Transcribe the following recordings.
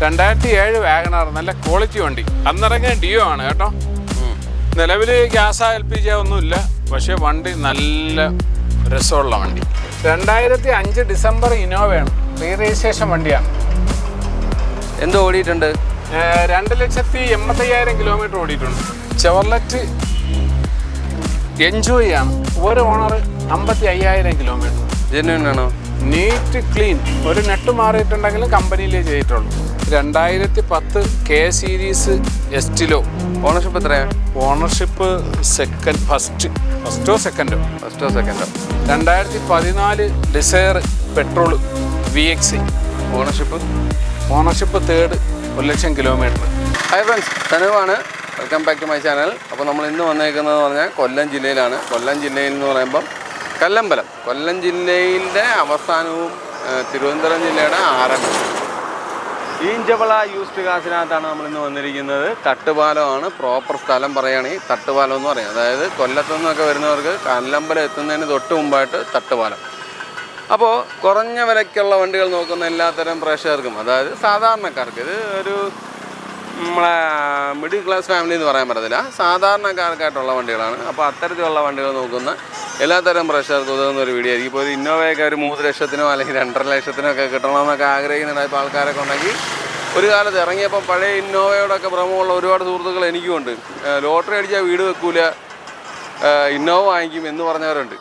2007 WagonR, നല്ല quality വണ്ടി. അന്നിറങ്ങിയ deo ആണ് കേട്ടോ. നിലവിൽ ഗ്യാസ് LPG ഒന്നുമില്ല, പക്ഷേ വണ്ടി നല്ല രസമുള്ള വണ്ടി. 2005 ഡിസംബർ ഇന്നോവയാണ്, റീ രജിസ്ട്രേഷൻ വണ്ടിയാണ്. എന്ത് ഓടിയിട്ടുണ്ട്? 2,85,000 കിലോമീറ്റർ ഓടിയിട്ടുണ്ട്. ചെവർലെറ്റ് എൻജോയ് ആണ്. ഒരു ഓണർ 55,000 കിലോമീറ്റർ. ജെന്യൂൻ ആണോ? Neat clean. ഒരു നെട്ട് മാറിയിട്ടുണ്ടെങ്കിലും കമ്പനിയിലേ ചെയ്തിട്ടുള്ളൂ. 2010 K സീരീസ് എസ്റ്റിലോ. ഓണർഷിപ്പ് എത്രയാണ്? ഓണർഷിപ്പ് ഫസ്റ്റോ സെക്കൻഡോ. 2014 Dzire petrol VX. Ownership third, 1,00,000 kilometre. Hi friends, സനുവാണ്. Welcome back to my channel. അപ്പോൾ നമ്മൾ ഇന്ന് വന്നേക്കുന്നതെന്ന് പറഞ്ഞാൽ കൊല്ലം ജില്ലയിലാണ്. കൊല്ലം ജില്ലയിൽ എന്ന് പറയുമ്പം കല്ലമ്പലം. കൊല്ലം ജില്ലയിലെ അവസാനവും തിരുവനന്തപുരം ജില്ലയുടെ ആരംഭം. ഈഞ്ചവള യൂസ്ഡ് കാസിനകത്താണ് നമ്മളിന്ന് വന്നിരിക്കുന്നത്. തട്ടുപാലമാണ് പ്രോപ്പർ സ്ഥലം പറയുകയാണെങ്കിൽ. തട്ടുപാലം എന്ന് പറയാം. അതായത് കൊല്ലത്തു നിന്നൊക്കെ വരുന്നവർക്ക് കല്ലമ്പലം എത്തുന്നതിന് തൊട്ട് മുമ്പായിട്ട് തട്ടുപാലം. അപ്പോൾ കുറഞ്ഞ വിലയ്ക്കുള്ള വണ്ടികൾ നോക്കുന്ന എല്ലാത്തരം പ്രേക്ഷകർക്കും, അതായത് സാധാരണക്കാർക്ക്, ഇത് ഒരു നമ്മളെ മിഡിൽ ക്ലാസ് ഫാമിലി എന്ന് പറയാൻ പറ്റത്തില്ല, സാധാരണക്കാർക്കായിട്ടുള്ള വണ്ടികളാണ്. അപ്പോൾ അത്തരത്തിലുള്ള വണ്ടികൾ നോക്കുന്ന എല്ലാത്തരം പ്രേക്ഷകർക്ക് ഉതകുന്ന ഒരു വീഡിയോ ആയിരിക്കും. ഇപ്പോൾ ഒരു ഇന്നോവയൊക്കെ ഒരു 3 ലക്ഷത്തിനോ അല്ലെങ്കിൽ 2.5 ലക്ഷത്തിനോ ഒക്കെ കിട്ടണമെന്നൊക്കെ ആഗ്രഹിക്കുന്നുണ്ടായപ്പോൾ ആൾക്കാരൊക്കെ ഉണ്ടെങ്കിൽ ഒരു കാലത്ത് ഇറങ്ങിയപ്പോൾ പഴയ ഇന്നോവയോടൊക്കെ ഭ്രമമുള്ള ഒരുപാട് സുഹൃത്തുക്കൾ എനിക്കുമുണ്ട്. ലോട്ടറി അടിച്ചാൽ വീട് വെക്കൂല, ഇന്നോവ വാങ്ങിക്കും എന്ന് പറഞ്ഞവരുണ്ട്.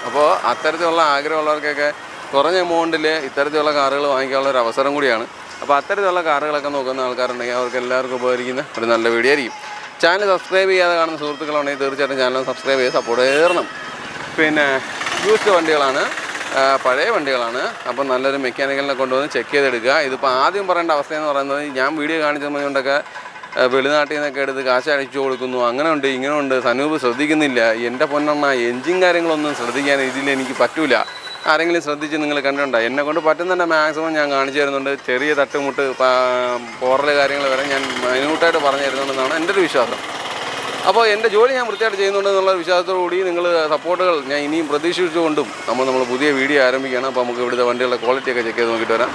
അപ്പോൾ അത്തരത്തിലുള്ള ആഗ്രഹമുള്ളവർക്കൊക്കെ കുറഞ്ഞ എമൗണ്ടിൽ ഇത്തരത്തിലുള്ള കാറുകൾ വാങ്ങിക്കാനുള്ള ഒരു അവസരം കൂടിയാണ്. അപ്പോൾ അത്തരത്തിലുള്ള കാറുകളൊക്കെ നോക്കുന്ന ആൾക്കാരുണ്ടെങ്കിൽ അവർക്ക് എല്ലാവർക്കും ഉപകരിക്കുന്ന ഒരു നല്ല വീഡിയോ ആയിരിക്കും. ചാനൽ സബ്സ്ക്രൈബ് ചെയ്യാതെ കാണുന്ന സുഹൃത്തുക്കളുണ്ടെങ്കിൽ തീർച്ചയായിട്ടും ചാനൽ സബ്സ്ക്രൈബ് ചെയ്ത് സപ്പോർട്ട് ചെയ്യണം. പിന്നെ യൂസ്ഡ് വണ്ടികളാണ്, പഴയ വണ്ടികളാണ്. അപ്പം നല്ലൊരു മെക്കാനിക്കലിനെ കൊണ്ടുവന്ന് ചെക്ക് ചെയ്തെടുക്കുക. ഇതിപ്പോൾ ആദ്യം പറയേണ്ട അവസ്ഥയെന്ന് പറയുന്നത്, ഞാൻ വീഡിയോ കാണിച്ചതുകൊണ്ടൊക്കെ വെളിനാട്ടിൽ നിന്നൊക്കെ എടുത്ത് കാശ് അടിച്ചു കൊടുക്കുന്നു, അങ്ങനെ ഉണ്ട് ഇങ്ങനെ ഉണ്ട്, സനൂപ് ശ്രദ്ധിക്കുന്നില്ല. എൻ്റെ പൊന്നെണ്ണ എൻജിൻ കാര്യങ്ങളൊന്നും ശ്രദ്ധിക്കാൻ ഇതിലെനിക്ക് പറ്റൂല. ആരെങ്കിലും ശ്രദ്ധിച്ച് നിങ്ങൾ കണ്ടിട്ടുണ്ടോ? എന്നെ കൊണ്ട് പറ്റുന്നുണ്ട് മാക്സിമം ഞാൻ കാണിച്ചു തരുന്നുണ്ട്. ചെറിയ തട്ടുമുട്ട് പോറൽ കാര്യങ്ങൾ വരെ ഞാൻ മൈന്യൂട്ടായിട്ട് പറഞ്ഞു തരുന്നുണ്ടെന്നാണ് എൻ്റെ ഒരു വിശ്വാസം. അപ്പോൾ എൻ്റെ ജോലി ഞാൻ വൃത്തിയായിട്ട് ചെയ്യുന്നുണ്ടെന്നുള്ള വിശ്വാസത്തോടുകൂടി നിങ്ങൾ സപ്പോർട്ടുകൾ ഞാൻ ഇനിയും പ്രതീക്ഷിച്ചുകൊണ്ടും നമ്മൾ പുതിയ വീഡിയോ ആരംഭിക്കുകയാണ്. അപ്പോൾ നമുക്ക് ഇവിടുത്തെ വണ്ടികളുടെ ക്വാളിറ്റിയൊക്കെ ചെക്ക് ചെയ്ത് നോക്കിയിട്ട് വരാം.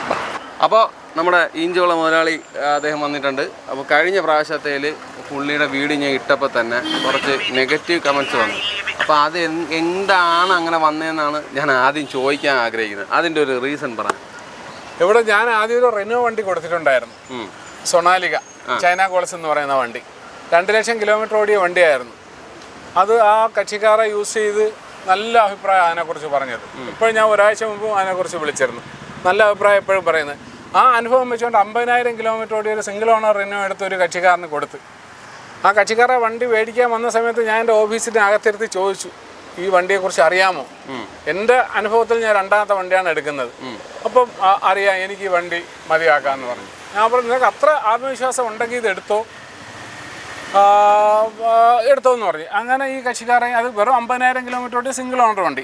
അപ്പോൾ നമ്മുടെ ഈഞ്ചോള മുതലാളി അദ്ദേഹം വന്നിട്ടുണ്ട്. അപ്പോൾ കഴിഞ്ഞ പ്രാവശ്യത്തേൽ പുള്ളിയുടെ വീഡിയോ ഞാൻ ഇട്ടപ്പോൾ തന്നെ കുറച്ച് നെഗറ്റീവ് കമൻറ്റ്സ് വന്നു. അപ്പോൾ അത് എന്താണ് അങ്ങനെ വന്നതെന്നാണ് ഞാൻ ആദ്യം ചോദിക്കാൻ ആഗ്രഹിക്കുന്നത്. അതിൻ്റെ ഒരു റീസൺ പറയാം. ഇവിടെ ഞാൻ ആദ്യം ഒരു റെനോ വണ്ടി കൊടുത്തിട്ടുണ്ടായിരുന്നു, സൊണാലിക ചൈന കോളസ് എന്ന് പറയുന്ന വണ്ടി. 2 ലക്ഷം കിലോമീറ്റർ ഓടിയ വണ്ടിയായിരുന്നു. അത് ആ കക്ഷിക്കാരെ യൂസ് ചെയ്ത് നല്ല അഭിപ്രായം അതിനെക്കുറിച്ച് പറഞ്ഞത്. ഇപ്പോഴും ഞാൻ ഒരാഴ്ച മുമ്പ് അതിനെക്കുറിച്ച് വിളിച്ചിരുന്നു. നല്ല അഭിപ്രായം എപ്പോഴും പറയുന്നത്. ആ അനുഭവം വെച്ചുകൊണ്ട് 50,000 കിലോമീറ്റർ ഓടിയ ഒരു സിംഗിൾ ഓണർ റിനോ എടുത്ത് ഒരു കക്ഷിക്കാരന് കൊടുത്ത്, ആ കക്ഷിക്കാരെ വണ്ടി മേടിക്കാൻ വന്ന സമയത്ത് ഞാൻ എൻ്റെ ഓഫീസിൻ്റെ അകത്തിരുത്തി ചോദിച്ചു, ഈ വണ്ടിയെക്കുറിച്ച് അറിയാമോ? എൻ്റെ അനുഭവത്തിൽ ഞാൻ 2ാമത്തെ വണ്ടിയാണ് എടുക്കുന്നത്. അപ്പം അറിയാം, എനിക്ക് ഈ വണ്ടി മതിയാക്കാമെന്ന് പറഞ്ഞു. ഞാൻ പറഞ്ഞു, നിങ്ങൾക്ക് അത്ര ആത്മവിശ്വാസം ഉണ്ടെങ്കിൽ ഇത് എടുത്തോന്ന് പറഞ്ഞു. അങ്ങനെ ഈ കക്ഷിക്കാരെ, അത് വെറും 50,000 കിലോമീറ്റർ ഓടി സിംഗിൾ ഓണർ വണ്ടി.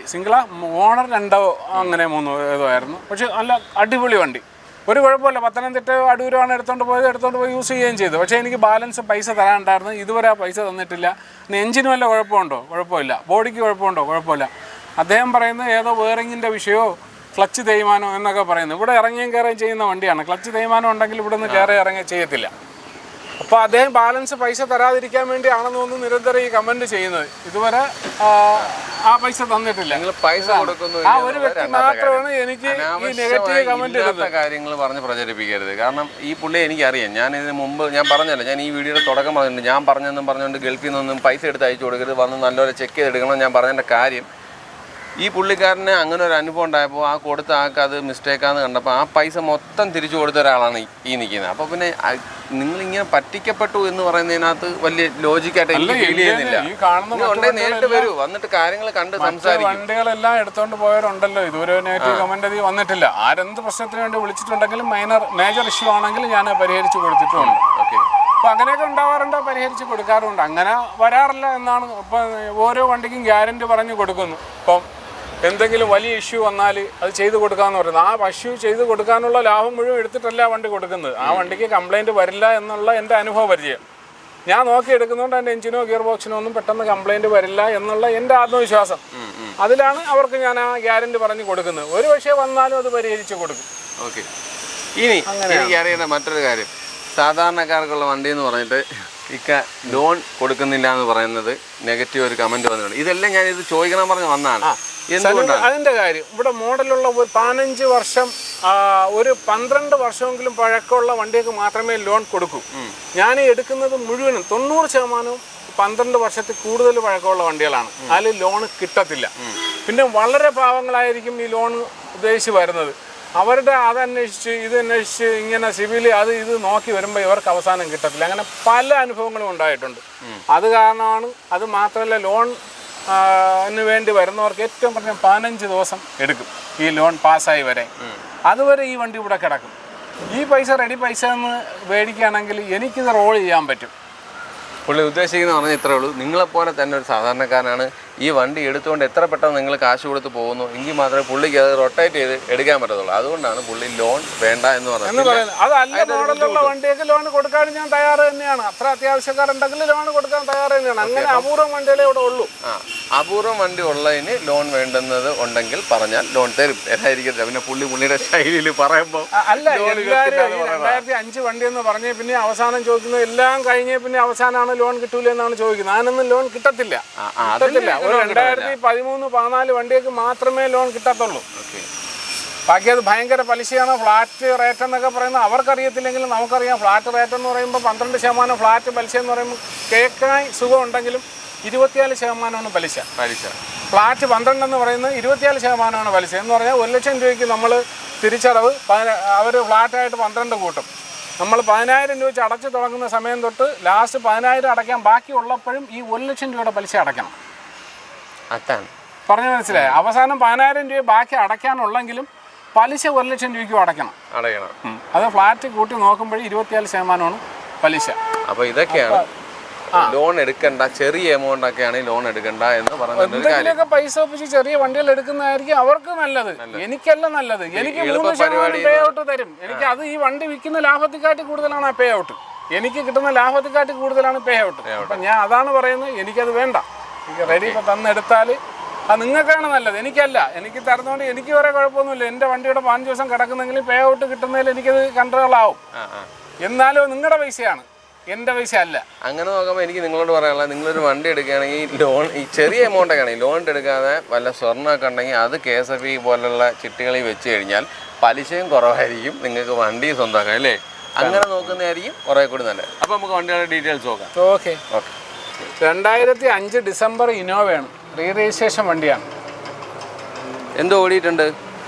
ഓണർ 2 അങ്ങനെ 3 ഏതോ ആയിരുന്നു. പക്ഷെ നല്ല അടിപൊളി വണ്ടി, ഒരു കുഴപ്പമില്ല. പത്തനംതിട്ട അടൂരാണ് എടുത്തുകൊണ്ട് പോയി യൂസ് ചെയ്യുകയും ചെയ്തു. പക്ഷേ എനിക്ക് ബാലൻസ് പൈസ തരാനുണ്ടായിരുന്നു. ഇതുവരെ ആ പൈസ തന്നിട്ടില്ല. പിന്നെ എഞ്ചിന് വല്ല കുഴപ്പമുണ്ടോ? കുഴപ്പമില്ല. ബോഡിക്ക് കുഴപ്പമുണ്ടോ? കുഴപ്പമില്ല. അദ്ദേഹം പറയുന്നത് ഏതോ ബെയറിങ്ങിൻ്റെ വിഷയമോ ക്ലച്ച് തേയ്മാനോ എന്നൊക്കെ പറയുന്നു. ഇവിടെ ഇറങ്ങിയും കയറുകയും ചെയ്യുന്ന വണ്ടിയാണ്. ക്ലച്ച് തേയ്മാനം ഉണ്ടെങ്കിൽ ഇവിടെ നിന്ന് കയറി ഇറങ്ങി ചെയ്യത്തില്ല. അപ്പോൾ അദ്ദേഹം ബാലൻസ് പൈസ തരാതിരിക്കാൻ വേണ്ടിയാണെന്ന് തോന്നുന്നു നിരന്തരം ഈ കമൻറ്റ് ചെയ്യുന്നത്. ഇതുവരെ ആ പൈസ തന്നിട്ടില്ല. പൈസ കൊടുക്കുന്നു, ആ ഒരു വ്യക്തി മാത്രമാണ് എനിക്ക് ഈ നെഗറ്റീവ് കമൻറ്റ് ഇടുന്ന കാര്യങ്ങൾ പറഞ്ഞ് പ്രചരിപ്പിക്കരുത്. കാരണം ഈ പുള്ളിയെ എനിക്കറിയാം. ഞാൻ ഇതിന് മുമ്പ് ഞാൻ പറഞ്ഞല്ലോ, ഞാൻ ഈ വീഡിയോയുടെ തുടക്കം പറഞ്ഞിട്ടുണ്ട്. ഞാൻ പറഞ്ഞുകൊണ്ട് ഗൾഫിൽ നിന്നൊന്നും പൈസ എടുത്ത് അയച്ചു കൊടുക്കരുത്, വന്ന് നല്ലപോലെ ചെക്ക് ചെയ്തെടുക്കണം. ഞാൻ പറഞ്ഞതിൻ്റെ കാര്യം, ഈ പുള്ളിക്കാരന് അങ്ങനെ ഒരു അനുഭവം ഉണ്ടായപ്പോൾ ആ കൊടുത്ത ആൾക്ക് അത് മിസ്റ്റേക്കാന്ന് കണ്ടപ്പോൾ ആ പൈസ മൊത്തം തിരിച്ചു കൊടുത്ത ഒരാളാണ് ഈ നിൽക്കുന്നത്. അപ്പോൾ പിന്നെ നിങ്ങളിങ്ങനെ പറ്റിക്കപ്പെട്ടു എന്ന് പറയുന്നതിനകത്ത് വലിയ ലോജിക്കായിട്ട് എനിക്ക് ഫീൽ ചെയ്യുന്നില്ല. നേരിട്ട് വരൂ, വന്നിട്ട് കാര്യങ്ങൾ കണ്ട് സംസാരിക്കും. വണ്ടികളെല്ലാം എടുത്തോണ്ട് പോയവരുണ്ടല്ലോ, ഇതുവരെ നെഗറ്റീവ് കമന്റ് വന്നിട്ടില്ല. ആരെന്ത് പ്രശ്നത്തിന് വേണ്ടി വിളിച്ചിട്ടുണ്ടെങ്കിലും മേജർ ഇഷ്യൂ ആണെങ്കിൽ ഞാൻ പരിഹരിച്ചു കൊടുത്തിട്ടുണ്ട്. ഓക്കെ, അപ്പോൾ അങ്ങനെയൊക്കെ ഉണ്ടാവാറുണ്ട്, പരിഹരിച്ച് കൊടുക്കാറുണ്ട്. അങ്ങനെ വരാറില്ല എന്നാണ്. ഇപ്പം ഓരോ വണ്ടിക്കും ഗ്യാരണ്ടി പറഞ്ഞു കൊടുക്കുന്നു. ഇപ്പം എന്തെങ്കിലും വലിയ ഇഷ്യൂ വന്നാൽ അത് ചെയ്ത് കൊടുക്കാമെന്ന് പറയുന്നത്. ആ ഇഷ്യൂ ചെയ്ത് കൊടുക്കാനുള്ള ലാഭം മുഴുവൻ എടുത്തിട്ടല്ല വണ്ടി കൊടുക്കുന്നത്. ആ വണ്ടിക്ക് കംപ്ലയിൻറ്റ് വരില്ല എന്നുള്ള എൻ്റെ അനുഭവ പരിചയം. ഞാൻ നോക്കിയെടുക്കുന്നതുകൊണ്ട് എൻ്റെ എഞ്ചിനോ ഗിയർ ബോക്സിനോ ഒന്നും പെട്ടെന്ന് കംപ്ലയിൻറ്റ് വരില്ല എന്നുള്ള എൻ്റെ ആത്മവിശ്വാസം. അതിലാണ് അവർക്ക് ഞാൻ ആ ഗ്യാരണ്ടി പറഞ്ഞ് കൊടുക്കുന്നത്. ഒരു പക്ഷേ വന്നാലും അത് പരിഹരിച്ച് കൊടുക്കും. ഓക്കെ, ഇനി എനിക്കറിയേണ്ട മറ്റൊരു കാര്യം, സാധാരണക്കാർക്കുള്ള വണ്ടി എന്ന് പറഞ്ഞിട്ട് ലോൺ കൊടുക്കുന്നില്ല എന്ന് പറയുന്നത് നെഗറ്റീവ് ഒരു കമന്റ് വന്നിട്ടുണ്ട്. ഇതെല്ലാം ഞാൻ ഇത് ചോദിക്കണം പറഞ്ഞ് വന്നതാണ്. അതിന്റെ കാര്യം ഇവിടെ മോഡലുള്ള ഒരു 15 വർഷം ഒരു 12 വർഷമെങ്കിലും പഴക്കമുള്ള വണ്ടിയൊക്കെ മാത്രമേ ലോൺ കൊടുക്കൂ. ഞാൻ എടുക്കുന്നത് മുഴുവനും 90% 12 വർഷത്തിൽ കൂടുതൽ പഴക്കമുള്ള വണ്ടികളാണ്. അതിൽ ലോൺ കിട്ടത്തില്ല. പിന്നെ വളരെ പാവങ്ങളായിരിക്കും ഈ ലോൺ ഉദ്ദേശിച്ച് വരുന്നത്. അവരുടെ അതന്വേഷിച്ച് ഇതന്വേഷിച്ച് ഇങ്ങനെ സിവിൽ ഇത് നോക്കി വരുമ്പോൾ ഇവർക്ക് അവസാനം കിട്ടത്തില്ല. അങ്ങനെ പല അനുഭവങ്ങളും ഉണ്ടായിട്ടുണ്ട്. അത് കാരണമാണ്. അത് മാത്രമല്ല, ലോൺ വേണ്ടി വരുന്നവർക്ക് ഏറ്റവും കുറഞ്ഞ 15 ദിവസം എടുക്കും ഈ ലോൺ പാസ്സായി വരെ. അതുവരെ ഈ വണ്ടി ഇവിടെ കിടക്കും. ഈ പൈസ റെഡി പൈസ എന്ന് മേടിക്കുകയാണെങ്കിൽ എനിക്കിത് റോൾ ചെയ്യാൻ പറ്റും. പുള്ളി ഉദ്ദേശിക്കുന്നത് പറഞ്ഞാൽ ഇത്രേ ഉള്ളൂ. നിങ്ങളെപ്പോലെ തന്നെ ഒരു സാധാരണക്കാരനാണ്. ഈ വണ്ടി എടുത്തുകൊണ്ട് എത്ര പെട്ടെന്ന് നിങ്ങൾ കാശ് കൊടുത്ത് പോകുന്നു എങ്കിൽ മാത്രമേ പുള്ളിക്ക് അത് റൊട്ടേറ്റ് ചെയ്ത് എടുക്കാൻ പറ്റത്തുള്ളൂ. അതുകൊണ്ടാണ് പുള്ളി ലോൺ വേണ്ട എന്ന് പറയുന്നത്. അതല്ല, മോഡലുള്ള വണ്ടിയൊക്കെ ലോൺ കൊടുക്കാൻ ഞാൻ തയ്യാറ് തന്നെയാണ്. അത്ര അത്യാവശ്യക്കാരുണ്ടെങ്കിൽ ലോൺ കൊടുക്കാൻ തയ്യാറ് തന്നെയാണ്. അങ്ങനെ അപൂർവം വണ്ടികളെ ഇവിടെ ഉള്ളൂ. അപൂർവം വണ്ടി ഉള്ളതിന് ലോൺ വേണ്ടുന്നത് ഉണ്ടെങ്കിൽ പറഞ്ഞാൽ ലോൺ തരും. എന്നായിരിക്കത്തില്ല. പിന്നെ പുള്ളിയുടെ ശൈലിയിൽ പറയുമ്പോൾ അല്ല, എല്ലാവരും 2005 വണ്ടി എന്ന് പറഞ്ഞേ പിന്നെ അവസാനം ചോദിക്കുന്നത് എല്ലാം കഴിഞ്ഞേ പിന്നെ അവസാനമാണ് ലോൺ കിട്ടൂല എന്നാണ് ചോദിക്കുന്നത്. അതിനൊന്നും ലോൺ കിട്ടത്തില്ല. ഒരു 2013, 14 വണ്ടിയൊക്കെ മാത്രമേ ലോൺ കിട്ടത്തുള്ളൂ. ബാക്കി അത് ഭയങ്കര പലിശയാണ്. ഫ്ലാറ്റ് റേറ്റ് എന്നൊക്കെ പറയുന്നത് അവർക്കറിയത്തില്ലെങ്കിലും നമുക്കറിയാം. ഫ്ലാറ്റ് റേറ്റ് എന്ന് പറയുമ്പോൾ 12% ഫ്ലാറ്റ് പലിശ എന്ന് പറയുമ്പോൾ കേൾക്കാൻ സുഖമുണ്ടെങ്കിലും 24% പലിശ. ഫ്ലാറ്റ് 12 എന്ന് പറയുന്നത് 24% പലിശ എന്ന് പറഞ്ഞാൽ 1 ലക്ഷം രൂപയ്ക്ക് നമ്മൾ തിരിച്ചടവ് അവർ ഫ്ലാറ്റായിട്ട് 12 കൂട്ടും. നമ്മൾ 10,000 രൂപ വെച്ച് അടച്ചു തുടങ്ങുന്ന സമയം തൊട്ട് ലാസ്റ്റ് 10,000 അടയ്ക്കാൻ ബാക്കി ഉള്ളപ്പോഴും ഈ 1 ലക്ഷം രൂപയുടെ പലിശ അടയ്ക്കണം. അതാണ് പറഞ്ഞു മനസ്സിലായി. അവസാനം 10,000 രൂപ ബാക്കി അടയ്ക്കാനുള്ളെങ്കിലും പലിശ 1 ലക്ഷം രൂപയ്ക്കും അടയ്ക്കണം. അത് ഫ്ലാറ്റ് കൂട്ടി നോക്കുമ്പോഴേ 24% പലിശ. അപ്പോൾ ഇതൊക്കെയാണ് ലോൺ എടുക്കണ്ട, ചെറിയ എമൗണ്ട് ഒക്കെയാണ് ലോൺ എടുക്കണ്ട എന്ന് പറയുന്നത്. പൈസ ഒപ്പിച്ച് ചെറിയ വണ്ടികൾ എടുക്കുന്നതായിരിക്കും അവർക്ക് നല്ലത്. എനിക്കല്ല നല്ലത്. എനിക്ക് 3% പേ ഔട്ട് തരും. എനിക്ക് അത് ഈ വണ്ടി വിൽക്കുന്ന ലാഭത്തെക്കാട്ടി കൂടുതലാണ് ആ പേ ഔട്ട്. എനിക്ക് കിട്ടുന്ന ലാഭത്തെക്കാട്ടി കൂടുതലാണ് പേ ഔട്ട്. അപ്പം ഞാൻ അതാണ് പറയുന്നത്, എനിക്കത് വേണ്ട. എനിക്ക് റെഡി ഇപ്പം തന്നെടുത്താൽ അത് നിങ്ങൾക്കാണ് നല്ലത്, എനിക്കല്ല. എനിക്ക് തരുന്നതുകൊണ്ട് എനിക്ക് വേറെ കുഴപ്പമൊന്നുമില്ല. എൻ്റെ വണ്ടിയുടെ 5 ദിവസം കിടക്കുന്നെങ്കിൽ പേ ഔട്ട് കിട്ടുന്നതിൽ എനിക്കത് കൺട്രോൾ ആവും. എന്നാലും നിങ്ങളുടെ പൈസയാണ്, എൻ്റെ പൈസ അല്ല. അങ്ങനെ നോക്കുമ്പോൾ എനിക്ക് നിങ്ങളോട് പറയാനുള്ള, നിങ്ങളൊരു വണ്ടി എടുക്കുകയാണെങ്കിൽ ലോൺ ഈ ചെറിയ എമൗണ്ട് ഒക്കെ ആണെങ്കിൽ ലോൺ എടുക്കാതെ വല്ല സ്വർണ്ണമൊക്കെ ഉണ്ടെങ്കിൽ അത് KSFE പോലുള്ള ചിട്ടികളിൽ വെച്ച് കഴിഞ്ഞാൽ പലിശയും കുറവായിരിക്കും, നിങ്ങൾക്ക് വണ്ടി സ്വന്തമാക്കാം അല്ലേ? അങ്ങനെ നോക്കുന്നതായിരിക്കും കുറേ കൂടി നല്ലത്. അപ്പോൾ നമുക്ക് വണ്ടിയുടെ ഡീറ്റെയിൽസ് നോക്കാം. ഓക്കെ. 2005 ഡിസംബർ ഇന്നോവയാണ്. രജിസ്ട്രേഷൻ വണ്ടിയാണ്. എന്ത് ഓടിയിട്ടുണ്ട്?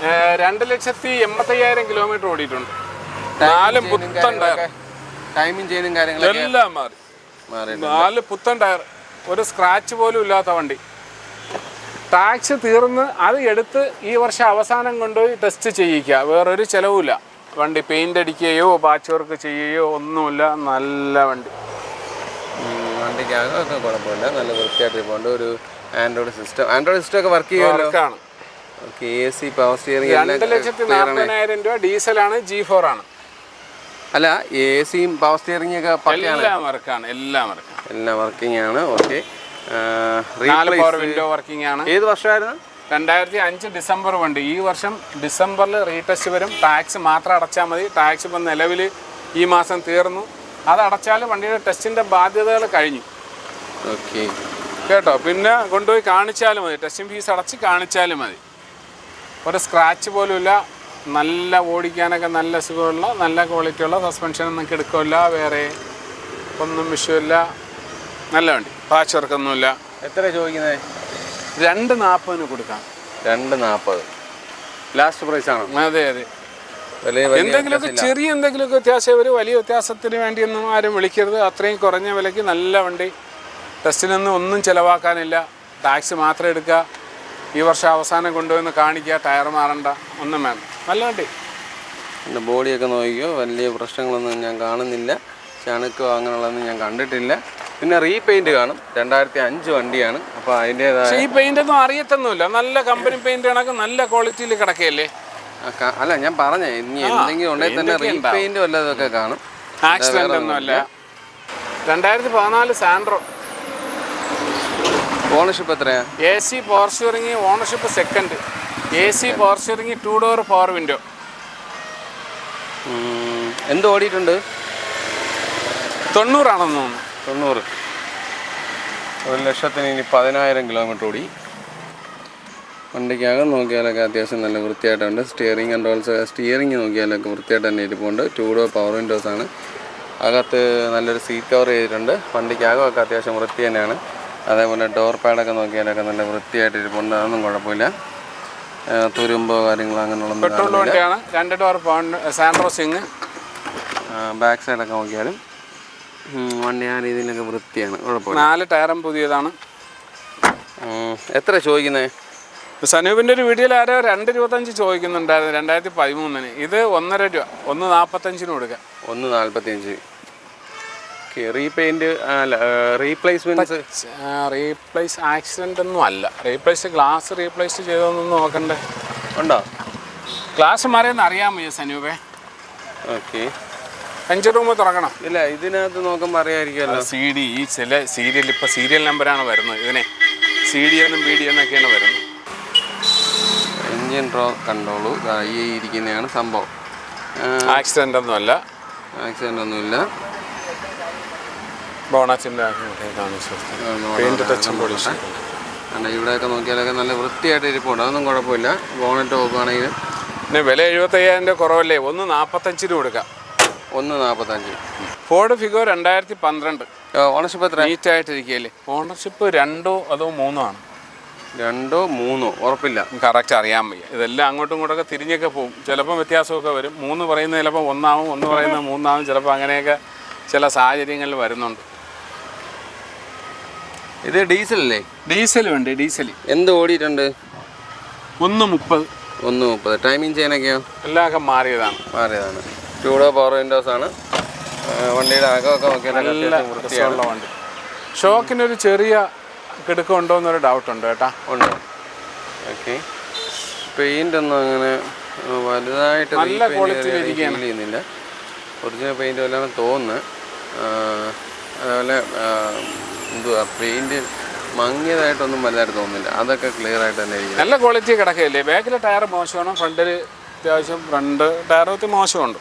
2,85,000 കിലോമീറ്റർ ഓടിയിട്ടുണ്ട്. 4 പുത്തൻ ടയർ, ടൈമിങ് ചെയിനും കാര്യങ്ങളൊക്കെ എല്ലാം മാറി. 4 പുത്തൻ ടയർ, ഒരു സ്ക്രാച്ച് പോലും ഇല്ലാത്ത വണ്ടി. ടാക്സ് തീർന്ന് അത് എടുത്ത് ഈ വർഷം അവസാനം കൊണ്ടുപോയി ടെസ്റ്റ് ചെയ്യിക്കുക. വേറൊരു ചിലവുമില്ല. വണ്ടി പെയിൻ്റ് അടിക്കുകയോ പാച്ച് വർക്ക് ചെയ്യുകയോ ഒന്നുമില്ല. നല്ല വണ്ടി. വണ്ടിക്കകമൊക്കെ കുഴപ്പമില്ല, നല്ല വൃത്തിയായിട്ട് പോകേണ്ട ഒരു ആൻഡ്രോയിഡ് സിസ്റ്റം ഒക്കെ വർക്ക് ചെയ്യുമല്ലോ. AC, power steering. 2,40,000 രൂപ. ഡീസലാണ്, G4 ആണ്. അല്ല, AC-യും പവർ സ്റ്റിയറിംഗ് ഒക്കെ എല്ലാം വർക്കിംഗ് ആണ്. ഓക്കെ. വിൻഡോ വർക്കിംഗ് ആണ്. ഏത് വർഷമായിരുന്നു? 2005 ഡിസംബർ വണ്ടി. ഈ വർഷം ഡിസംബറിൽ റീടെസ്റ്റ് വരും. ടാക്സ് മാത്രം അടച്ചാൽ മതി. ടാക്സ് ഇപ്പം നിലവിൽ ഈ മാസം തീർന്നു. അത് അടച്ചാൽ വണ്ടിയുടെ ടെസ്റ്റിൻ്റെ ബാധ്യതകൾ കഴിഞ്ഞു. ഓക്കെ കേട്ടോ. പിന്നെ കൊണ്ടുപോയി കാണിച്ചാലും മതി. ടെസ്റ്റിംഗ് ഫീസ് അടച്ച് കാണിച്ചാലും മതി. ഒരു സ്ക്രാച്ച് പോലും ഇല്ല. നല്ല ഓടിക്കാനൊക്കെ നല്ല സുഖമുള്ള നല്ല ക്വാളിറ്റിയുള്ള സസ്പെൻഷനൊന്നും കിടക്കില്ല. വേറെ ഒന്നും വിഷയമില്ല. നല്ല വണ്ടി. പാച്ച് വർക്കൊന്നുമില്ല. എത്ര ചോദിക്കുന്നത്? 2,40,000 കൊടുക്കാം. 2,40,000 ലാസ്റ്റ് പ്രൈസ് ആണോ? അതെ. എന്തെങ്കിലുമൊക്കെ ചെറിയ എന്തെങ്കിലുമൊക്കെ വ്യത്യാസം വരും. വലിയ വ്യത്യാസത്തിന് വേണ്ടിയൊന്നും ആരും വിളിക്കരുത്. അത്രയും കുറഞ്ഞ വിലയ്ക്ക് നല്ല വണ്ടി. ടെസ്റ്റിനൊന്നും ഒന്നും ചിലവാക്കാനില്ല. ടാക്സ് മാത്രം എടുക്കുക. ഈ വർഷം അവസാനം കൊണ്ടുവന്ന് കാണിക്കുക. ടയർ മാറണ്ട, ഒന്നും വേണം. നല്ല വണ്ടി. പിന്നെ ബോഡിയൊക്കെ നോക്കിയോ, വലിയ പ്രശ്നങ്ങളൊന്നും ഞാൻ കാണുന്നില്ല. ചണക്കോ അങ്ങനെയുള്ളതൊന്നും ഞാൻ കണ്ടിട്ടില്ല. പിന്നെ റീപെയിൻറ്റ് കാണും. 2005 വണ്ടിയാണ്. അപ്പോൾ അതിൻ്റേതായ ഈ പെയിൻ്റൊന്നും അറിയത്തൊന്നുമില്ല. നല്ല കമ്പനി പെയിൻ്റ് കണക്ക് നല്ല ക്വാളിറ്റിയിൽ കിടക്കുകയല്ലേ. അല്ല, ഞാൻ പറഞ്ഞേ, ഇനി എന്തെങ്കിലും ഉണ്ടെങ്കിൽ തന്നെ റീപെയിൻറ്റ് വല്ലതൊക്കെ കാണും. ആക്സിഡൻ്റ് ഒന്നുമല്ല. 2014 സാൻഡ്രോ. ഓണർഷിപ്പ് എത്രയാ? AC power steering. Ownership second. AC power steering, 2 door power window. എന്ത് ഓടിയിട്ടുണ്ട്? 90 90. 1,00,000 ഇനി 10,000 കിലോമീറ്റർ ഓടി. വണ്ടിക്കകം നോക്കിയാലൊക്കെ അത്യാവശ്യം നല്ല വൃത്തിയായിട്ടുണ്ട്. സ്റ്റിയറിങ് നോക്കിയാലൊക്കെ വൃത്തിയായിട്ട് തന്നെ ഇരിപ്പുണ്ട്. 2 ഡോർ പവർ വിൻഡോസ് ആണ്. അകത്ത് നല്ലൊരു സീറ്റ് കവർ ചെയ്തിട്ടുണ്ട്. വണ്ടിക്കകമൊക്കെ അത്യാവശ്യം വൃത്തി തന്നെയാണ്. അതേപോലെ ഡോർ പാഡൊക്കെ നോക്കിയാലൊക്കെ നല്ല വൃത്തിയായിട്ട് ഇരിപ്പുണ്ട്. അതൊന്നും കുഴപ്പമില്ല. തുരുമ്പോ കാര്യങ്ങളോ അങ്ങനെയുള്ള പെട്രോൾ വണ്ടിയാണ്. 2 ഡോർ സാൻഡ്രോസിങ്. ബാക്ക് സൈഡൊക്കെ നോക്കിയാലും വണ്ടി ആ രീതിയിലൊക്കെ വൃത്തിയാണ്, കുഴപ്പമില്ല. 4 ടയറും പുതിയതാണ്. എത്ര ചോദിക്കുന്നത്? സനൂപിൻ്റെ ഒരു വീഡിയോയിൽ ആരോ 2.25 ചോദിക്കുന്നുണ്ടായിരുന്നു 2013. ഇത് 1.5 രൂപ, 1.45 കൊടുക്കാം. 1.45. റീപെയിൻറ്റ് അല്ല, റീപ്ലേസ്മെൻറ്റ്സ്. റീപ്ലേസ് ആക്സിഡൻ്റ് ഒന്നും അല്ല. റീപ്ലേസ് ഗ്ലാസ് റീപ്ലേസ് ചെയ്തോന്നൊന്നും നോക്കണ്ടേ? ഉണ്ടോ? ഗ്ലാസ് മാറിയെന്ന് അറിയാൻ വയ്യ സനൂപേ. ഓക്കെ. 5 റൂം തുറക്കണം. ഇല്ല, ഇതിനകത്ത് നോക്കുമ്പോൾ അറിയാമായിരിക്കുമല്ലോ. CD ഈ ചില സീരിയൽ, ഇപ്പോൾ സീരിയൽ നമ്പറാണ് വരുന്നത്. ഇതിനെ CD എന്നും BD എന്നൊക്കെയാണ് വരുന്നത്. എൻജിൻ ഡ്രോ കണ്ടോളൂ. ഈ ഇരിക്കുന്നതാണ് സംഭവം. ആക്സിഡൻ്റ് ഒന്നുമല്ല. ആക്സിഡൻ്റ് ഒന്നുമില്ല. ബോണറ്റിൻ്റെ പെയിൻറ്റ് ടച്ചും പോളിഷ്. ഇവിടെയൊക്കെ നോക്കിയാലൊക്കെ നല്ല വൃത്തിയായിട്ട് ഇരിപ്പുണ്ട്. അതൊന്നും കുഴപ്പമില്ല. ബോണറ്റ് നോക്കുകയാണെങ്കിൽ പിന്നെ വില 75,000 കുറവല്ലേ? 1.45 കൊടുക്കാം. 1.45. Ford Figo 2012. ഓണർഷിപ്പ് എത്ര? നീറ്റായിട്ടിരിക്കുകയല്ലേ? ഓണർഷിപ്പ് 2 അതോ 3 ആണ്. 2 3 ഉറപ്പില്ല, കറക്റ്റ് അറിയാൻ വയ്യ. ഇതെല്ലാം അങ്ങോട്ടും ഇങ്ങോട്ടൊക്കെ തിരിഞ്ഞൊക്കെ പോകും. ചിലപ്പോൾ വ്യത്യാസമൊക്കെ വരും. 3 പറയുന്നത് ചിലപ്പോൾ 1 ആവും, 1 പറയുന്നത് 3 ആവും. ചിലപ്പോൾ അങ്ങനെയൊക്കെ ചില സാഹചര്യങ്ങളിൽ വരുന്നുണ്ട്. ഇത് ഡീസലല്ലേ? ഡീസൽ വേണ്ടേ? ഡീസൽ എന്ത് ഓടിയിട്ടുണ്ട്? 1.30. 1.30. ടൈമിങ് ചെയ്യാനൊക്കെയോ? എല്ലാമൊക്കെ മാറിയതാണ്. 2 ഡോർ പവർ വിൻഡോസ് ആണ്. വണ്ടിയുടെ അകമൊക്കെ നോക്കിയാൽ നല്ല രസമുള്ള വണ്ടി. ഷോക്കിനൊരു ചെറിയ കിടക്കുണ്ടോ എന്നൊരു ഡൗട്ടുണ്ട് കേട്ടാ. ഉണ്ട്. ഓക്കെ. പെയിൻ്റ് ഒന്നും അങ്ങനെ വലുതായിട്ട് നല്ല ക്വാളിറ്റിയിൽ ചെയ്യുന്നില്ല. ഒറിജിനൽ പെയിൻ്റ് വല്ലാണ് തോന്നുന്നത്. അതേപോലെ എന്തുവാ, പെയിൻറ്റ് മങ്ങിയതായിട്ടൊന്നും വലുതായിട്ട് തോന്നുന്നില്ല. അതൊക്കെ ക്ലിയർ ആയിട്ട് തന്നെ ഇരിക്കും. നല്ല ക്വാളിറ്റി കിടക്കുകയല്ലേ? ബാക്കിലെ ടയർ മോശമാണ്, ഫ്രണ്ടിൽ അത്യാവശ്യം ഫ്രണ്ട് ടയർ ഒത്തിരി മോശമുണ്ട്.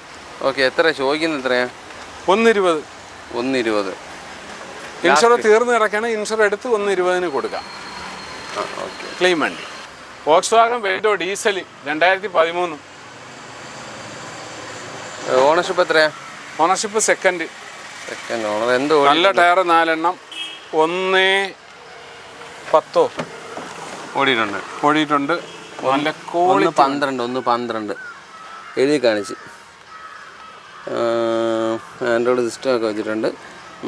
ഓക്കെ. എത്ര ചോദിക്കുന്നത്? എത്രയാ? 1.20. 1.20. ഇൻഷുർ തീർന്ന് കിടക്കുകയാണ്. ഇൻഷുർ എടുത്ത് 1.20 കൊടുക്കാം. ഓക്കെ. ക്ലെയിം വണ്ടി. വോക്സ്വാഗൺ വെൽഡോ ഡീസൽ 2013. ഓണർഷിപ്പ് എത്രയാ? Ownership second owner. എന്ത് നല്ല ടയർ 4 എണ്ണം. 1.10 ഓടിയിട്ടുണ്ട്. നല്ല ക്വാളിറ്റി. 1.12 എഴുതി കാണിച്ച്. ആൻഡ്രോയിഡ് സിസ്റ്റമൊക്കെ വെച്ചിട്ടുണ്ട്.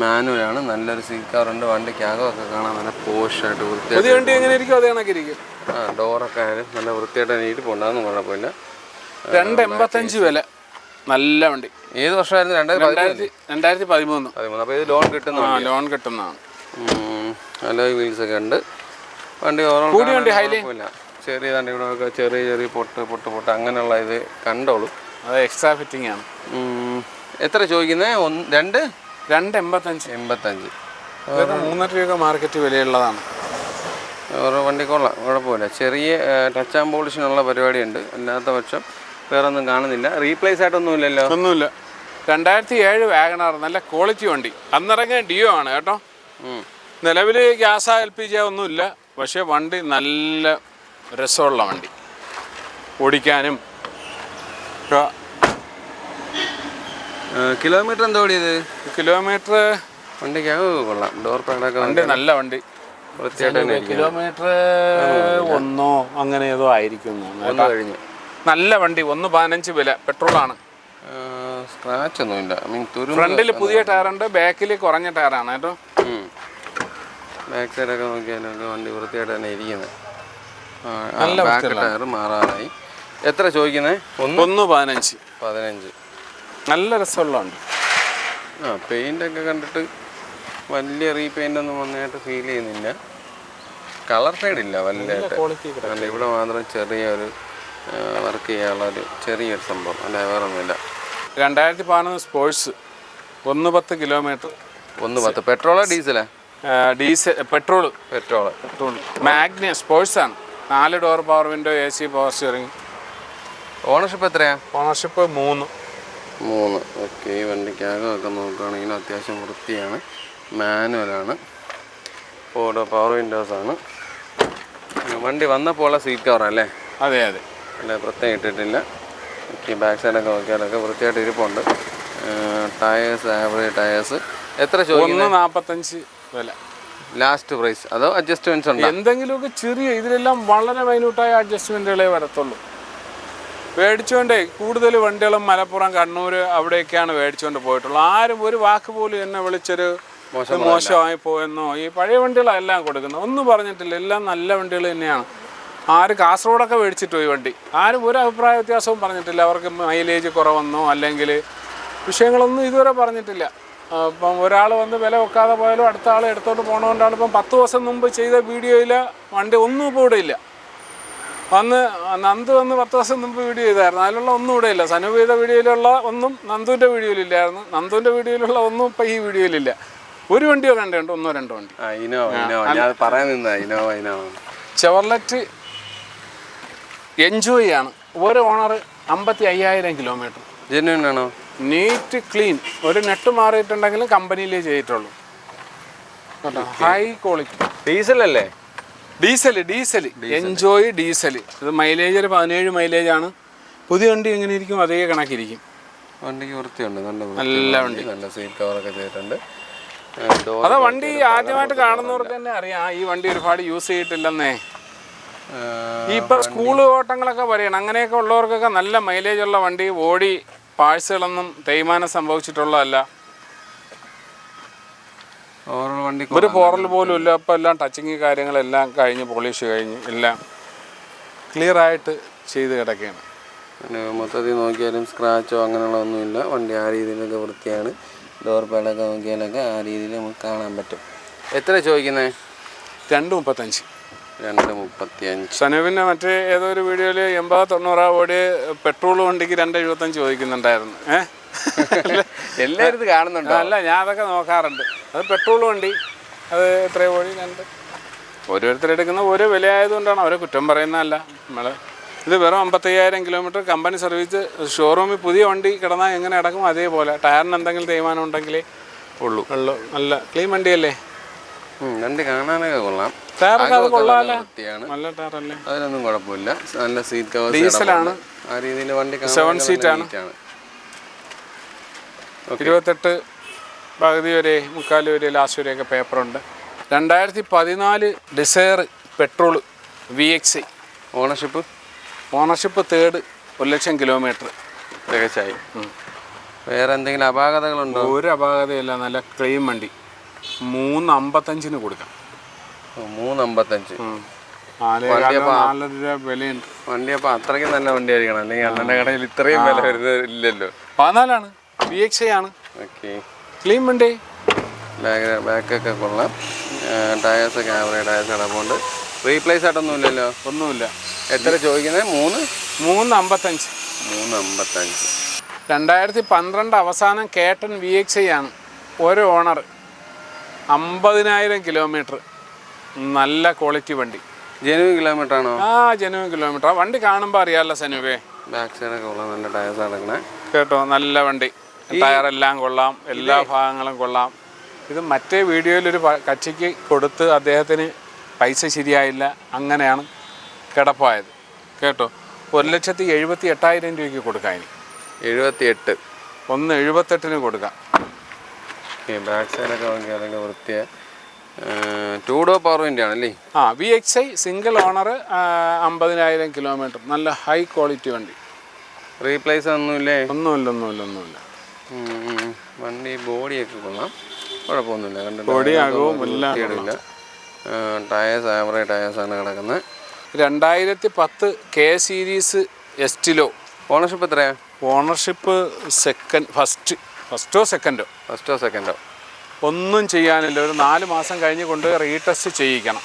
മാനുവലാണ്. നല്ലൊരു സീറ്റ് കവറുണ്ട്. വണ്ടിക്കകമൊക്കെ കാണാൻ നല്ല പോഷായിട്ട് വൃത്തിയായിട്ട്. വണ്ടി എങ്ങനെ ഇരിക്കും അതേ കണക്കിരിക്കും. ഡോറൊക്കെ ആയാലും നല്ല വൃത്തിയായിട്ട് തന്നെ ഇരിപ്പുണ്ട്. അതൊന്നും കുഴപ്പമില്ല. 2.85 വില. നല്ല വണ്ടി. ഏത് വർഷമായിരുന്നു? 2013. അപ്പോൾ ഇത് ലോൺ കിട്ടുന്നതാണ്. ലോൺ കിട്ടുന്നതാണ്. അലോയ് വീൽസ് ഒക്കെ ഉണ്ട്. വണ്ടി ഓരോ കുഴപ്പമില്ല. ചെറിയ തന്നെ ഇവിടെ ചെറിയ പൊട്ട് അങ്ങനെയുള്ള ഇത് കണ്ടോളൂ. അത് എക്സ്ട്രാ ഫിറ്റിംഗ് ആണ്. എത്ര ചോദിക്കുന്നത്? 2.85. 85. 3.5 രൂപ മാർക്കറ്റ് വിലയുള്ളതാണ്. ഓരോ വണ്ടി കൊള്ളാം, കുഴപ്പമില്ല. ചെറിയ ടച്ച് ആൻഡ് പോളിഷിനുള്ള പരിപാടിയുണ്ട്. അല്ലാത്ത പക്ഷം വേറെ ഒന്നും കാണുന്നില്ല. റീപ്ലേസ് ആയിട്ടൊന്നും ഇല്ലല്ലോ? ഒന്നുമില്ല. 2007 വാഗണർ. നല്ല ക്വാളിറ്റി വണ്ടി. അന്നിറങ്ങിയ ഡിയോ ആണ് കേട്ടോ. നിലവിൽ ഗ്യാസ് LPG ഒന്നുമില്ല. പക്ഷേ വണ്ടി നല്ല രസമുള്ള വണ്ടി, ഓടിക്കാനും. കിലോമീറ്റർ എന്താ ഓടിയത്? കിലോമീറ്റർ വണ്ടിക്കാവ് കൊള്ളാം. ഡോർ പാഡൊക്കെ വണ്ടി നല്ല വണ്ടി. കിലോമീറ്റർ 1 അങ്ങനെ ഏതോ ആയിരിക്കും. കഴിഞ്ഞു. നല്ല വണ്ടി. 1.15 വില. പെട്രോളാണ്. സ്ക്രാച്ച് ഒന്നുമില്ല. ഫ്രണ്ടിൽ പുതിയ ടയറുണ്ട്, ബാക്കിൽ കുറഞ്ഞ ടയറാണ് കേട്ടോ. ബാക്ക് സൈഡൊക്കെ നോക്കിയാലൊക്കെ വണ്ടി വൃത്തിയായിട്ട് തന്നെ ഇരിക്കുന്നത്. നല്ല ബാക്ക് ടയർ മാറാനായി. എത്ര ചോദിക്കുന്നത്? 1.15. നല്ല രസമുള്ള വണ്ടി. പെയിൻ്റൊക്കെ കണ്ടിട്ട് വലിയ റീപെയിൻ്റ് ഒന്നും വന്നതായിട്ട് ഫീൽ ചെയ്യുന്നില്ല. കളർ ഫെയ്ഡില്ല വലുതായിട്ട്. ഇവിടെ മാത്രം ചെറിയൊരു വർക്ക് ചെയ്യാനുള്ളൊരു ചെറിയൊരു സംഭവം, അല്ല വേറെ ഒന്നുമില്ല. 2011 സ്പോർട്സ് 1.10 കിലോമീറ്റർ. 1.10. പെട്രോളോ ഡീസലാ? പെട്രോൾ. മാഗ്ന സ്പോർട്സ് ആണ്. 4 door power window, AC power steering. Ownership എത്രയാ? ഓണർഷിപ്പ് 3. 3. ഓക്കെ. ഈ വണ്ടിക്കകമൊക്കെ നോക്കുകയാണെങ്കിൽ അത്യാവശ്യം വൃത്തിയാണ്. മാനുവലാണ്. 4 പവർ വിൻഡോസാണ്. വണ്ടി വന്നപ്പോൾ ഉള്ള സീറ്റ് കവറല്ലേ? അതെ അതെ. അല്ല, പ്രത്യേകം ഇട്ടിട്ടില്ല. ഓക്കെ. ബാക്ക് സൈഡൊക്കെ നോക്കിയാലൊക്കെ വൃത്തിയായിട്ട് ഇരിപ്പുണ്ട്. Tyres average tyres. എത്ര ചോദിക്കുന്നത്? 1.45 വില. ലാസ്റ്റ് പ്രൈസ് അതോ അഡ്ജസ്റ്റ്മെൻറ്റ്സ് ഉണ്ടോ? എന്തെങ്കിലുമൊക്കെ ചെറിയ ഇതിലെല്ലാം വളരെ മൈന്യൂട്ടായ അഡ്ജസ്റ്റ്മെൻറ്റുകളെ വരത്തുള്ളൂ. മേടിച്ചുകൊണ്ടേ കൂടുതൽ വണ്ടികളും മലപ്പുറം, കണ്ണൂർ അവിടെയൊക്കെയാണ് മേടിച്ചുകൊണ്ട് പോയിട്ടുള്ളൂ. ആരും ഒരു വാക്ക് പോലും എന്നെ വിളിച്ചൊരു മോശമായി പോയെന്നോ. ഈ പഴയ വണ്ടികളെല്ലാം കൊടുക്കുന്നത് ഒന്നും പറഞ്ഞിട്ടില്ല. എല്ലാം നല്ല വണ്ടികൾ തന്നെയാണ്. ആരും കാസർഗോഡൊക്കെ മേടിച്ചിട്ട് പോയി വണ്ടി, ആരും ഒരു അഭിപ്രായ വ്യത്യാസവും പറഞ്ഞിട്ടില്ല. അവർക്ക് മൈലേജ് കുറവെന്നോ അല്ലെങ്കിൽ വിഷയങ്ങളൊന്നും ഇതുവരെ പറഞ്ഞിട്ടില്ല. ഇപ്പം ഒരാൾ വന്ന് വില വെക്കാതെ പോയാലും അടുത്ത ആൾ എടുത്തോണ്ട് പോകണോണ്ടാണ്. ഇപ്പം 10 ദിവസം മുമ്പ് ചെയ്ത വീഡിയോയിൽ വണ്ടി ഒന്നും ഇപ്പോൾ ഇവിടെ ഇല്ല. നന്ദു വന്ന് 10 ദിവസം മുമ്പ് വീഡിയോ ചെയ്തായിരുന്നു. അതിലുള്ള ഒന്നും ഇവിടെ ഇല്ല. സനൂപ് ചെയ്ത വീഡിയോയിലുള്ള ഒന്നും നന്ദുവിൻ്റെ വീഡിയോയിലില്ലായിരുന്നു. നന്ദുവിൻ്റെ വീഡിയോയിലുള്ള ഒന്നും ഇപ്പം ഈ വീഡിയോയിലില്ല. ഒരു വണ്ടിയോ കണ്ടുണ്ട്, 1-2 വണ്ടി. ചെവർലെറ്റ് എൻജോയ് ആണ്. ഒരു ഓണർ 55,000 കിലോമീറ്റർ. ജെന്യൂൻ ആണോ? Neat clean. ഒരു നെട്ട് മാറിയിട്ടുണ്ടെങ്കിലും കമ്പനിയിലേ ചെയ്തിട്ടുള്ളൂ. High quality. ഡീസൽ അല്ലേ? Diesel enjoy diesel. ഇത് മൈലേജ് ഒരു 17 മൈലേജാണ്. പുതിയ വണ്ടി എങ്ങനെ ഇരിക്കും അതേ കണക്കിരിക്കും. വണ്ടിക്ക് വൃത്തിയുണ്ട്. നല്ല വണ്ടി. നല്ല സീറ്റ് കവറൊക്കെ ചെയ്തിട്ടുണ്ട്. അതാ വണ്ടി ആദ്യമായിട്ട് കാണുന്നവർക്ക് തന്നെ അറിയാം ഈ വണ്ടി ഒരുപാട് യൂസ് ചെയ്തിട്ടില്ലെന്നേ. ഇപ്പം സ്കൂൾ ഓട്ടങ്ങളൊക്കെ പറയണം. അങ്ങനെയൊക്കെ ഉള്ളവർക്കൊക്കെ നല്ല മൈലേജ് ഉള്ള വണ്ടി, ഓടി പാഴ്സുകളൊന്നും തേയ്മാനം സംഭവിച്ചിട്ടുള്ളതല്ല. ഒരു പോറൽ പോലും ഇല്ല. അപ്പം എല്ലാം ടച്ചിങ് കാര്യങ്ങളെല്ലാം കഴിഞ്ഞ് പോളിഷ് കഴിഞ്ഞ് എല്ലാം ക്ലിയർ ആയിട്ട് ചെയ്ത് കിടക്കുകയാണ്. മൊത്തത്തിൽ നോക്കിയാലും സ്ക്രാച്ചോ അങ്ങനെയുള്ള ഒന്നുമില്ല. വണ്ടി ആ രീതിയിലൊക്കെ വൃത്തിയാണ്. ഡോർ പാഡൊക്കെ നോക്കിയാലൊക്കെ ആ രീതിയിൽ നമുക്ക് കാണാൻ പറ്റും. എത്ര ചോദിക്കുന്നത്? 2.35. 2.35. സനൂപിൻ്റെ മറ്റേ ഏതോ ഒരു വീഡിയോയിൽ 80-90 ഓടി പെട്രോൾ വണ്ടിക്ക് 2.75 ചോദിക്കുന്നുണ്ടായിരുന്നു. എല്ലാവരും ഇത് കാണുന്നുണ്ടോ? അല്ല, ഞാൻ അതൊക്കെ നോക്കാറുണ്ട്. അത് പെട്രോൾ വണ്ടി. അത് എത്ര ഓടി? 2. ഓരോരുത്തരെടുക്കുന്ന ഓരോ വിലയായതുകൊണ്ടാണ്. അവരെ കുറ്റം പറയുന്നതല്ല നമ്മൾ. ഇത് വെറും 55,000 കിലോമീറ്റർ കമ്പനി സർവീസ്. ഷോറൂമിൽ പുതിയ വണ്ടി കിടന്നാൽ എങ്ങനെ അടക്കും അതേപോലെ. ടയറിന് എന്തെങ്കിലും തേയ്മാനം ഉണ്ടെങ്കിലേ ഉള്ളൂ. നല്ല ക്ലീൻ വണ്ടിയല്ലേ? വണ്ടി കാണാനൊക്കെ കൊള്ളാം. ടയറൊക്കെ അത് കൊള്ളാമല്ലോ. നല്ല ടയറല്ലേ? അതിനൊന്നും കുഴപ്പമില്ല. നല്ല സീറ്റ് കവർ. ഡീസലാണ്. ആ രീതിയിൽ വണ്ടി 7 സീറ്റാണ്. 28 പകുതി വരെ, 3/4 വരെ, ലാസ്റ്റ് വരെയൊക്കെ പേപ്പറുണ്ട്. 2014 Dzire petrol VXI. Ownership 3rd. 1,00,000 kilometre തികച്ചായി. വേറെ എന്തെങ്കിലും അപാകതകളുണ്ടോ? ഒരു അപാകതയില്ല. നല്ല ക്ലീൻ വണ്ടി. 3.55 കൊടുക്കാം. 3.55. 4.5 രൂപ വിലയുണ്ട്. വണ്ടി അപ്പോൾ അത്രയ്ക്ക് നല്ല വണ്ടി ആയിരിക്കണം. അല്ലെങ്കിൽ അണ്ണൻ്റെ കടയിൽ ഇത്രയും വില വരുന്നത് ഇല്ലല്ലോ. 14 VXI ആണ്. ഓക്കെ. ക്ലീൻ വണ്ടി. ബാക്കൊക്കെ കൊള്ളാം. ടയേഴ്സൊക്കെ ആവറേജ് ടയേഴ്സ് കിടപ്പുണ്ട്. റീപ്ലേസ് ആയിട്ടൊന്നുമില്ലല്ലോ? ഒന്നുമില്ല. എത്ര ചോദിക്കുന്നത്? 3.55. 3.55. 2012 അവസാനം കേട്ടൺ VXI ആണ്. ഒരു ഓണർ, 50,000 കിലോമീറ്റർ. നല്ല ക്വാളിറ്റി വണ്ടി. ജെനുവിൻ കിലോമീറ്റർ ആണോ? Genuine kilometre. ആ വണ്ടി കാണുമ്പോൾ അറിയാമല്ലോ സനൂപേ. ബാക്ക് സൈഡൊക്കെ കൊള്ളാം. നല്ല ടയേഴ്സ് അടക്കണേ കേട്ടോ. നല്ല വണ്ടി. ടയറെല്ലാം കൊള്ളാം. എല്ലാ ഭാഗങ്ങളും കൊള്ളാം. ഇത് മറ്റേ വീഡിയോയിലൊരു കക്ഷിക്ക് കൊടുത്ത് അദ്ദേഹത്തിന് പൈസ ശരിയായില്ല. അങ്ങനെയാണ് കിടപ്പായത് കേട്ടോ. 1,78,000 രൂപയ്ക്ക് കൊടുക്കാം. ഇനി 78. 1.78 കൊടുക്കാം. ബാക്ക് സൈഡൊക്കെ നോക്കിയാലൊക്കെ വൃത്തിയാണ്. 2 ഡോർ പവർ വിൻഡോ ആണല്ലേ? VXI single owner, 50,000 kilometre. നല്ല ഹൈ ക്വാളിറ്റി വണ്ടി. റീപ്ലേസ് ഒന്നുമില്ലേ? ഒന്നുമില്ല. വണ്ടി ബോഡിയൊക്കെ കൊള്ളാം. കുഴപ്പമൊന്നുമില്ല. ബോഡിയാകും. ടയേഴ്സ് ആവറേജ് ടയേഴ്സാണ് കിടക്കുന്നത്. 2010 K സീരീസ് എസ്റ്റിലോ. ഓണർഷിപ്പ് എത്രയാണ്? ഓണർഷിപ്പ് ഫസ്റ്റോ സെക്കൻഡോ ഒന്നും ചെയ്യാനില്ല. ഒരു 4 മാസം കഴിഞ്ഞ് കൊണ്ട് റീടെസ്റ്റ് ചെയ്യിക്കണം.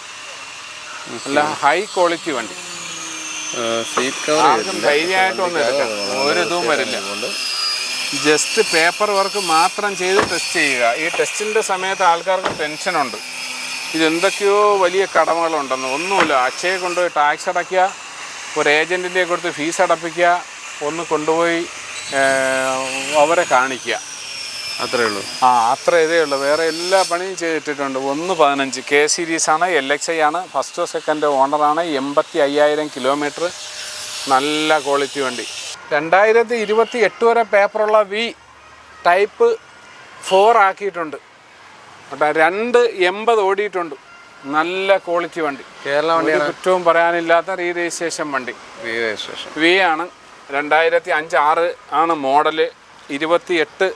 നല്ല ഹൈ ക്വാളിറ്റി വണ്ടി. സീറ്റ് കവർ ധൈര്യമായിട്ടൊന്നും എടുക്കാം. ഒരു ഇതും വരില്ല. ജസ്റ്റ് പേപ്പർ വർക്ക് മാത്രം ചെയ്ത് ടെസ്റ്റ് ചെയ്യുക. ഈ ടെസ്റ്റിൻ്റെ സമയത്ത് ആൾക്കാർക്ക് ടെൻഷനുണ്ട്. ഇതെന്തൊക്കെയോ വലിയ കടമകളുണ്ടെന്ന്. ഒന്നുമില്ല. അക്ഷയെ കൊണ്ടുപോയി ടാക്സ് അടയ്ക്കുക, ഒരു ഏജൻറ്റിൻ്റെ കൊടുത്ത് ഫീസ് അടപ്പിക്കുക, ഒന്ന് കൊണ്ടുപോയി അവരെ കാണിക്കുക, അത്രേ ഉള്ളൂ. അത്ര ഇതേ ഉള്ളൂ. വേറെ എല്ലാ പണിയും ചെയ്തിട്ടുണ്ട്. 1.15 K സീരീസാണ്, LXI ആണ്, ഫസ്റ്റോ സെക്കൻഡ് ഓണറാണ്, 85,000 കിലോമീറ്റർ, നല്ല ക്വാളിറ്റി വണ്ടി. 2028 വരെ പേപ്പറുള്ള V ടൈപ്പ് 4 ആക്കിയിട്ടുണ്ട്. 280 ഓടിയിട്ടുണ്ട്. നല്ല ക്വാളിറ്റി വണ്ടി, കേരള വണ്ടി, കുറ്റവും പറയാനില്ലാത്ത റീ രജിസ്ട്രേഷൻ വണ്ടി. V ആണ്, 2005-6 ആണ് മോഡല്. 28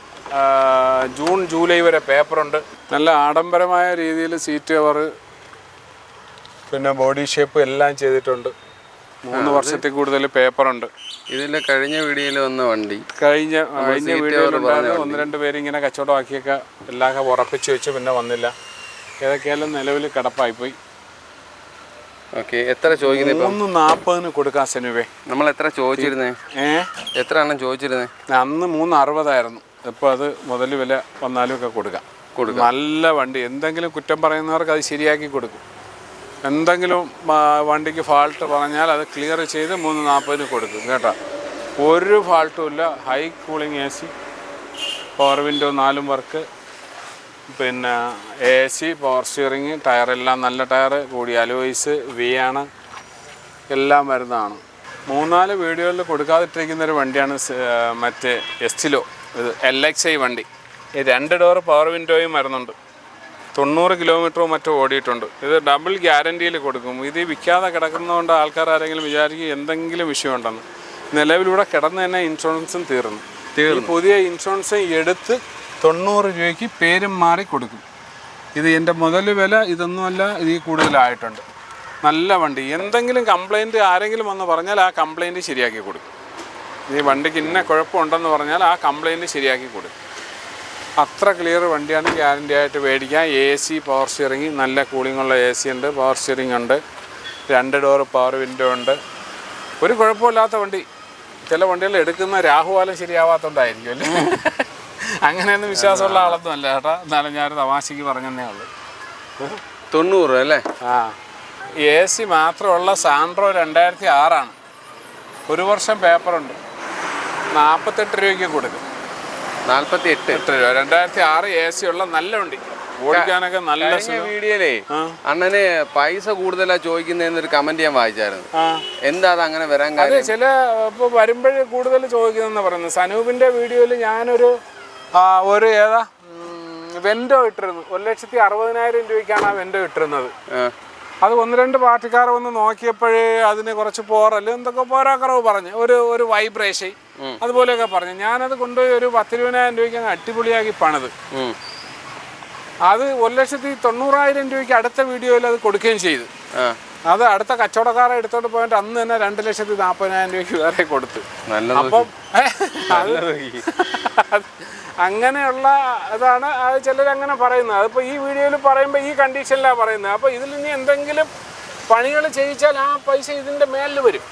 ജൂൺ ജൂലൈ വരെ പേപ്പറുണ്ട്. നല്ല ആഡംബരമായ രീതിയിൽ സീറ്റ് കവർ, പിന്നെ ബോഡി ഷേപ്പ് എല്ലാം ചെയ്തിട്ടുണ്ട്. 3 വർഷത്തിൽ കൂടുതൽ പേപ്പറുണ്ട്. ഇതിൻ്റെ കഴിഞ്ഞ വീഡിയോയിൽ വന്ന വണ്ടി, കഴിഞ്ഞ വീഡിയോയിലുണ്ടായിരുന്നു. 1-2 പേര് ഇങ്ങനെ കച്ചവടമാക്കിയൊക്കെ എല്ലാം ഉറപ്പിച്ച് വെച്ച് പിന്നെ വന്നില്ല. ഏതൊക്കെയാലും നിലവിൽ കിടപ്പായിപ്പോയി. ഓക്കെ, എത്ര ചോദിക്കുന്നത്? 340 കൊടുക്കാം സെനുവേ. നമ്മൾ എത്ര ചോദിച്ചിരുന്നേ? എത്ര എണ്ണം ചോദിച്ചിരുന്നേ? അന്ന് 360 ഇപ്പോൾ അത് മുതൽ വില വന്നാലും ഒക്കെ കൊടുക്കാം. നല്ല വണ്ടി. എന്തെങ്കിലും കുറ്റം പറയുന്നവർക്ക് അത് ശരിയാക്കി കൊടുക്കും. എന്തെങ്കിലും വണ്ടിക്ക് ഫാൾട്ട് പറഞ്ഞാൽ അത് ക്ലിയർ ചെയ്ത് 340 കൊടുക്കും കേട്ടോ. ഒരു ഫാൾട്ടും ഇല്ല. High cooling AC, power window 4 work, പിന്നെ AC, പവർ സ്റ്റിയറിങ്, ടയറെല്ലാം നല്ല ടയർ, കൂടി അലോയ്സ്, V ആണ്, എല്ലാം വരുന്നതാണ്. 3-4 വീഡിയോയിൽ കൊടുക്കാതിട്ടിരിക്കുന്നൊരു വണ്ടിയാണ് മറ്റേ എസ്റ്റിലോ, ഇത് LXI വണ്ടി. 2 ഡോർ പവർ വിൻഡോയും വരുന്നുണ്ട്. 90 കിലോമീറ്ററോ മറ്റോ ഓടിയിട്ടുണ്ട്. ഇത് ഡബിൾ ഗ്യാരണ്ടിയിൽ കൊടുക്കും. ഇത് വിൽക്കാതെ കിടക്കുന്നതുകൊണ്ട് ആൾക്കാർ ആരെങ്കിലും വിചാരിക്കും എന്തെങ്കിലും വിഷയമുണ്ടെന്ന്. നിലവിലൂടെ കിടന്ന് തന്നെ ഇൻഷുറൻസും തീർന്നു. പുതിയ ഇൻഷുറൻസ് എടുത്ത് 90 രൂപയ്ക്ക് പേരും മാറി കൊടുക്കും. ഇത് എൻ്റെ മുതൽ വില ഇതൊന്നുമല്ല, ഇതിൽ കൂടുതലായിട്ടുണ്ട്. നല്ല വണ്ടി. എന്തെങ്കിലും കംപ്ലൈൻറ്റ് ആരെങ്കിലും വന്ന് പറഞ്ഞാൽ ആ കംപ്ലൈൻറ്റ് ശരിയാക്കി കൊടുക്കും. ഈ വണ്ടിക്ക് ഇന്ന കുഴപ്പമുണ്ടെന്ന് പറഞ്ഞാൽ ആ കംപ്ലൈൻറ്റ് ശരിയാക്കി കൊടുക്കും. അത്ര ക്ലിയർ വണ്ടിയാണ്. ഗ്യാരണ്ടി ആയിട്ട് മേടിക്കാം. AC, പവർ സ്റ്റിയറിങ്, നല്ല കൂളിങ്ങുള്ള AC ഉണ്ട്, പവർ സ്റ്റിയറിങ് ഉണ്ട്, 2 ഡോർ പവർ വിൻഡോ ഉണ്ട്. ഒരു കുഴപ്പമില്ലാത്ത വണ്ടി. ചില വണ്ടികൾ എടുക്കുന്ന രാഹുകാലം ശരിയാവാത്തതുകൊണ്ടായിരിക്കും അല്ലേ. അങ്ങനെയൊന്നും വിശ്വാസമുള്ള ആളൊന്നും അല്ല കേട്ടോ. എന്നാലും ഞാനൊരു തമാശയ്ക്ക് പറഞ്ഞതന്നേ ഉള്ളൂ. 90 അല്ലേ? AC മാത്രമുള്ള സാൻഡ്രോ 2006 ആണ്. 1 വർഷം പേപ്പറുണ്ട്. 48 രൂപയ്ക്ക് കൊടുക്കും. 48 രൂപ. 2006 AC ഉള്ള നല്ല വണ്ടി. ഓടിക്കാനൊക്കെ നല്ല. വീഡിയോയിലേ അണ്ണന് പൈസ കൂടുതലാ ചോദിക്കുന്നൊരു കമന്റ് ഞാൻ വായിച്ചായിരുന്നു. എന്താ അത് അങ്ങനെ വരാൻ കാര്യം? ചില ഇപ്പോൾ വരുമ്പോഴേ കൂടുതൽ ചോദിക്കുന്നതെന്ന് പറയുന്നത്. സനൂപിന്റെ വീഡിയോയിൽ ഞാനൊരു ഏതാ വെൻഡോ ഇട്ടിരുന്നു. 1,60,000 രൂപയ്ക്കാണ് ആ വെൻഡോ ഇട്ടിരുന്നത്. അത് 1-2 പാർട്ടിക്കാർ വന്ന് നോക്കിയപ്പോഴേ അതിന് കുറച്ച് പോറല് എന്തൊക്കെ പോരാക്കറവ് പറഞ്ഞ്, ഒരു വൈബ്രേഷൻ അതുപോലെയൊക്കെ പറഞ്ഞു. ഞാനത് കൊണ്ടുപോയി ഒരു 10,20,000 രൂപയ്ക്ക് അങ്ങ് അടിപൊളിയാക്കി പണിത്. അത് 1,90,000 രൂപയ്ക്ക് അടുത്ത വീഡിയോയിൽ അത് കൊടുക്കുകയും ചെയ്തു. അത് അടുത്ത കച്ചവടക്കാരെ എടുത്തോണ്ട് പോയിട്ട് അന്ന് തന്നെ 2,40,000 രൂപയ്ക്ക് വേറെ കൊടുത്തു. അപ്പം അങ്ങനെയുള്ള ഇതാണ്. അത് ചിലരങ്ങനെ പറയുന്നത്. അതിപ്പോൾ ഈ വീഡിയോയിൽ പറയുമ്പോൾ ഈ കണ്ടീഷനിലാണ് പറയുന്നത്. അപ്പോൾ ഇതിൽ ഇനി എന്തെങ്കിലും പണികൾ ചെയ്യിച്ചാൽ ആ പൈസ ഇതിൻ്റെ മേലിൽ വരും.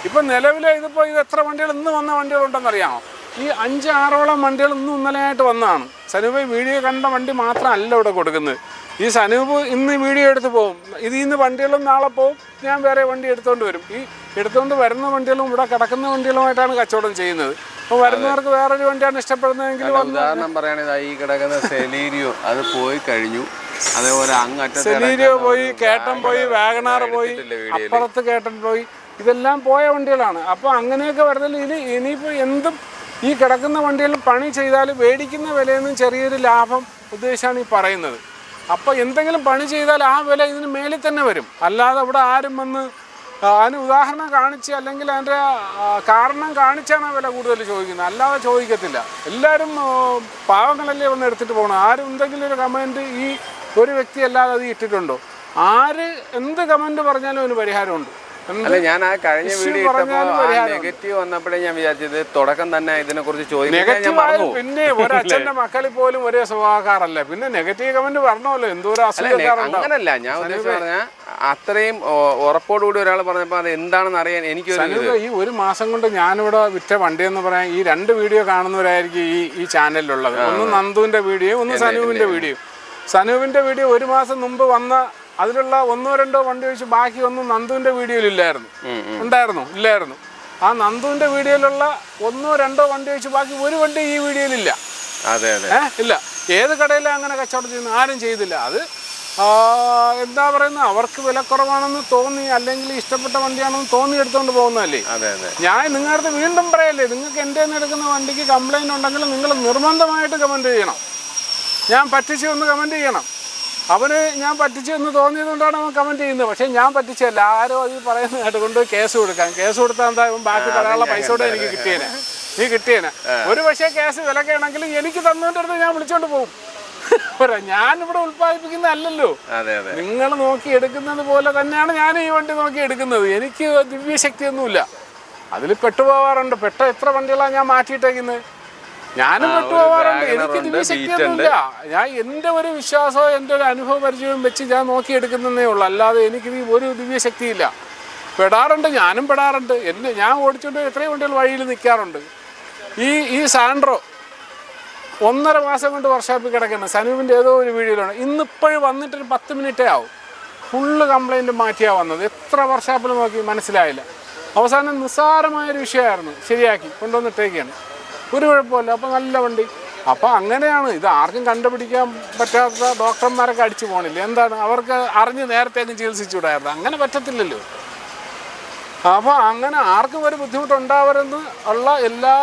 ഇപ്പം നിലവിൽ ഇതിപ്പോൾ ഇത് എത്ര വണ്ടികൾ ഇന്ന് വന്ന വണ്ടികളുണ്ടെന്നറിയാമോ? ഈ 5-6ഓളം വണ്ടികൾ ഇന്നലെയായിട്ട് വന്നതാണ്. സനൂപ് വീഡിയോ കണ്ട വണ്ടി മാത്രമല്ല ഇവിടെ കൊടുക്കുന്നത്. ഈ സനൂപ് ഇന്ന് വീഡിയോ എടുത്ത് പോകും. ഇതിൽ നിന്ന് വണ്ടികളും നാളെ പോകും. ഞാൻ വേറെ വണ്ടി എടുത്തുകൊണ്ട് വരും. ഈ എടുത്തുകൊണ്ട് വരുന്ന വണ്ടികളും ഇവിടെ കിടക്കുന്ന വണ്ടികളുമായിട്ടാണ് കച്ചവടം ചെയ്യുന്നത്. അപ്പോൾ വരുന്നവർക്ക് വേറൊരു വണ്ടിയാണ് ഇഷ്ടപ്പെടുന്നതെങ്കിൽ ഉദാഹരണം പറയുകയാണെങ്കിൽ ഈ കിടക്കുന്ന സെലീരിയോ അത് പോയി കഴിഞ്ഞു. അതേപോലെ സെലീരിയോ പോയി, കേട്ടൻ പോയി, വാഗണാർ പോയി, അപ്പുറത്ത് കേട്ടൻ പോയി. ഇതെല്ലാം പോയ വണ്ടികളാണ്. അപ്പോൾ അങ്ങനെയൊക്കെ വരുന്നതിൽ ഇനിയിപ്പോൾ എന്തും ഈ കിടക്കുന്ന വണ്ടികൾ പണി ചെയ്താൽ മേടിക്കുന്ന വിലയിൽ നിന്നും ചെറിയൊരു ലാഭം ഉദ്ദേശിച്ചാണ് ഈ പറയുന്നത്. അപ്പോൾ എന്തെങ്കിലും പണി ചെയ്താൽ ആ വില ഇതിന് മേലിൽ തന്നെ വരും. അല്ലാതെ ഇവിടെ ആരും വന്ന് അതിന് ഉദാഹരണം കാണിച്ച് അല്ലെങ്കിൽ അതിൻ്റെ കാരണം കാണിച്ചാണ് ആ വില കൂടുതൽ ചോദിക്കുന്നത്. അല്ലാതെ ചോദിക്കത്തില്ല. എല്ലാവരും പാവങ്ങളല്ലേ വന്ന് എടുത്തിട്ട് പോകണം. ആരും എന്തെങ്കിലും ഒരു കമൻറ്റ് ഈ ഒരു വ്യക്തി അല്ലാതെ അത് ഇട്ടിട്ടുണ്ടോ? ആര് എന്ത് കമൻറ്റ് പറഞ്ഞാലും അതിന് പരിഹാരമുണ്ട്. അല്ല, ഞാൻ ആ കഴിഞ്ഞ വീഡിയോ നെഗറ്റീവ് വന്നപ്പോഴേ ഞാൻ വിചാരിച്ചത് തുടക്കം തന്നെ ഇതിനെ കുറിച്ച് ചോദിക്കും. പിന്നെ ഒരച്ഛന്റെ മക്കളിൽ പോലും ഒരേ സ്വഭാവക്കാരല്ലേ, പിന്നെ നെഗറ്റീവ് കമന്റ് പറഞ്ഞല്ലോ. എന്തോരം അങ്ങനല്ല ഞാൻ ഉദ്ദേശിച്ചു പറഞ്ഞാൽ അത്രയും ഉറപ്പോടുകൂടി ഒരാൾ പറഞ്ഞപ്പോൾ അത് എന്താണെന്ന് അറിയാൻ എനിക്ക് ഈ 1 മാസം കൊണ്ട് ഞാനിവിടെ വിറ്റ വണ്ടി എന്ന് പറയാൻ ഈ 2 വീഡിയോ കാണുന്നവരായിരിക്കും ഈ ചാനലിലുള്ളത്. ഒന്ന് നന്ദുവിന്റെ വീഡിയോ, ഒന്ന് സനൂപിന്റെ വീഡിയോ. സനൂപിന്റെ വീഡിയോ 1 മാസം മുമ്പ് വന്ന അതിലുള്ള 1-2 വണ്ടി വെച്ച് ബാക്കി ഒന്നും നന്ദുവിന്റെ വീഡിയോയിൽ ഇല്ലായിരുന്നു. ഉണ്ടായിരുന്നു? ഇല്ലായിരുന്നു. ആ നന്ദുവിൻ്റെ വീഡിയോയിലുള്ള 1 or 2 വണ്ടി വെച്ച് ബാക്കി ഒരു വണ്ടി ഈ വീഡിയോയിലില്ല. അതെ അതെ ഇല്ല. ഏത് കടയിലാണ് അങ്ങനെ കച്ചവടം ചെയ്യുന്നത്? ആരും ചെയ്തില്ല. അത് എന്താ പറയുന്നത്, അവർക്ക് വിലക്കുറവാണെന്ന് തോന്നി, അല്ലെങ്കിൽ ഇഷ്ടപ്പെട്ട വണ്ടിയാണെന്ന് തോന്നി എടുത്തുകൊണ്ട് പോകുന്നതല്ലേ. ഞാൻ നിങ്ങളുടെ വീണ്ടും പറയല്ലേ, നിങ്ങൾക്ക് എൻ്റെ നിന്ന് എടുക്കുന്ന വണ്ടിക്ക് കംപ്ലൈൻറ്റ് ഉണ്ടെങ്കിൽ നിങ്ങൾ നിർബന്ധമായിട്ട് കമൻറ്റ് ചെയ്യണം. ഞാൻ പറ്റിച്ചു എന്ന് കമൻറ്റ് ചെയ്യണം. അവന് ഞാൻ പറ്റിച്ചു എന്ന് തോന്നിയതുകൊണ്ടാണ് അവൻ കമൻറ്റ് ചെയ്യുന്നത്. പക്ഷേ ഞാൻ പറ്റിച്ചല്ല, ആരോ അത് പറയുന്നതായിട്ട് കൊണ്ടുപോയി കേസ് കൊടുക്കാൻ. കേസ് കൊടുത്താൽ എന്താ, ബാക്കി പറയാനുള്ള പൈസ കൂടെ എനിക്ക് കിട്ടിയേനെ, നീ കിട്ടിയേനെ. ഒരു പക്ഷേ കേസ് വിലക്കാണെങ്കിൽ എനിക്ക് തന്നുകൊണ്ട് അടുത്ത് ഞാൻ വിളിച്ചോണ്ട് പോകും. ഞാനിവിടെ ഉൽപ്പാദിപ്പിക്കുന്നതല്ലല്ലോ, നിങ്ങൾ നോക്കി എടുക്കുന്നത് പോലെ തന്നെയാണ് ഞാൻ ഈ വണ്ടി നോക്കി എടുക്കുന്നത്. എനിക്ക് ദിവ്യശക്തിയൊന്നുമില്ല, അതിൽ പെട്ടുപോകാറുണ്ട്. എത്ര വണ്ടികളാണ് ഞാൻ മാറ്റിയിട്ടേക്കുന്നത്. ഞാനും പെട്ടുപോകാറുണ്ട്, എനിക്ക് ദിവ്യശക്തിയൊന്നുമില്ല. ഞാൻ എൻ്റെ ഒരു വിശ്വാസവും എൻ്റെ ഒരു അനുഭവ പരിചയവും വെച്ച് ഞാൻ നോക്കിയെടുക്കുന്നതേ ഉള്ളൂ. അല്ലാതെ എനിക്ക് ഒരു ദിവ്യശക്തിയില്ല. പെടാറുണ്ട്, ഞാനും പെടാറുണ്ട്. ഞാൻ ഓടിച്ചുകൊണ്ട് എത്രയും വണ്ടികൾ വഴിയിൽ നിൽക്കാറുണ്ട്. ഈ സാൻഡ്രോ 1.5 മാസം കൊണ്ട് വർക്ക്ഷോപ്പിൽ കിടക്കുന്നത്, സനൂപിൻ്റെ ഏതോ ഒരു വീഡിയോയിലാണ്. ഇന്നിപ്പോഴും വന്നിട്ടൊരു 10 മിനിറ്റേ ആവും. ഫുള്ള് കംപ്ലൈൻറ്റ് മാറ്റിയാണ് വന്നത്. എത്ര വർക്ക്ഷോപ്പിൽ നോക്കി മനസ്സിലായില്ല. അവസാനം നിസ്സാരമായൊരു വിഷയമായിരുന്നു, ശരിയാക്കി കൊണ്ടുവന്നിട്ടേക്കാണ്. ഒരു കുഴപ്പമില്ല. അപ്പോൾ നല്ല വണ്ടി. അപ്പോൾ അങ്ങനെയാണ്. ഇത് ആർക്കും കണ്ടുപിടിക്കാൻ പറ്റാത്ത ഡോക്ടർമാരൊക്കെ അടിച്ചു പോകണില്ല. എന്താണ്, അവർക്ക് അറിഞ്ഞ് നേരത്തേക്കും ചികിത്സിച്ചുകൂടായിരുന്നു. അങ്ങനെ പറ്റത്തില്ലല്ലോ. അപ്പോൾ അങ്ങനെ ആർക്കും ഒരു ബുദ്ധിമുട്ടുണ്ടാവരുന്ന് ഉള്ള എല്ലാ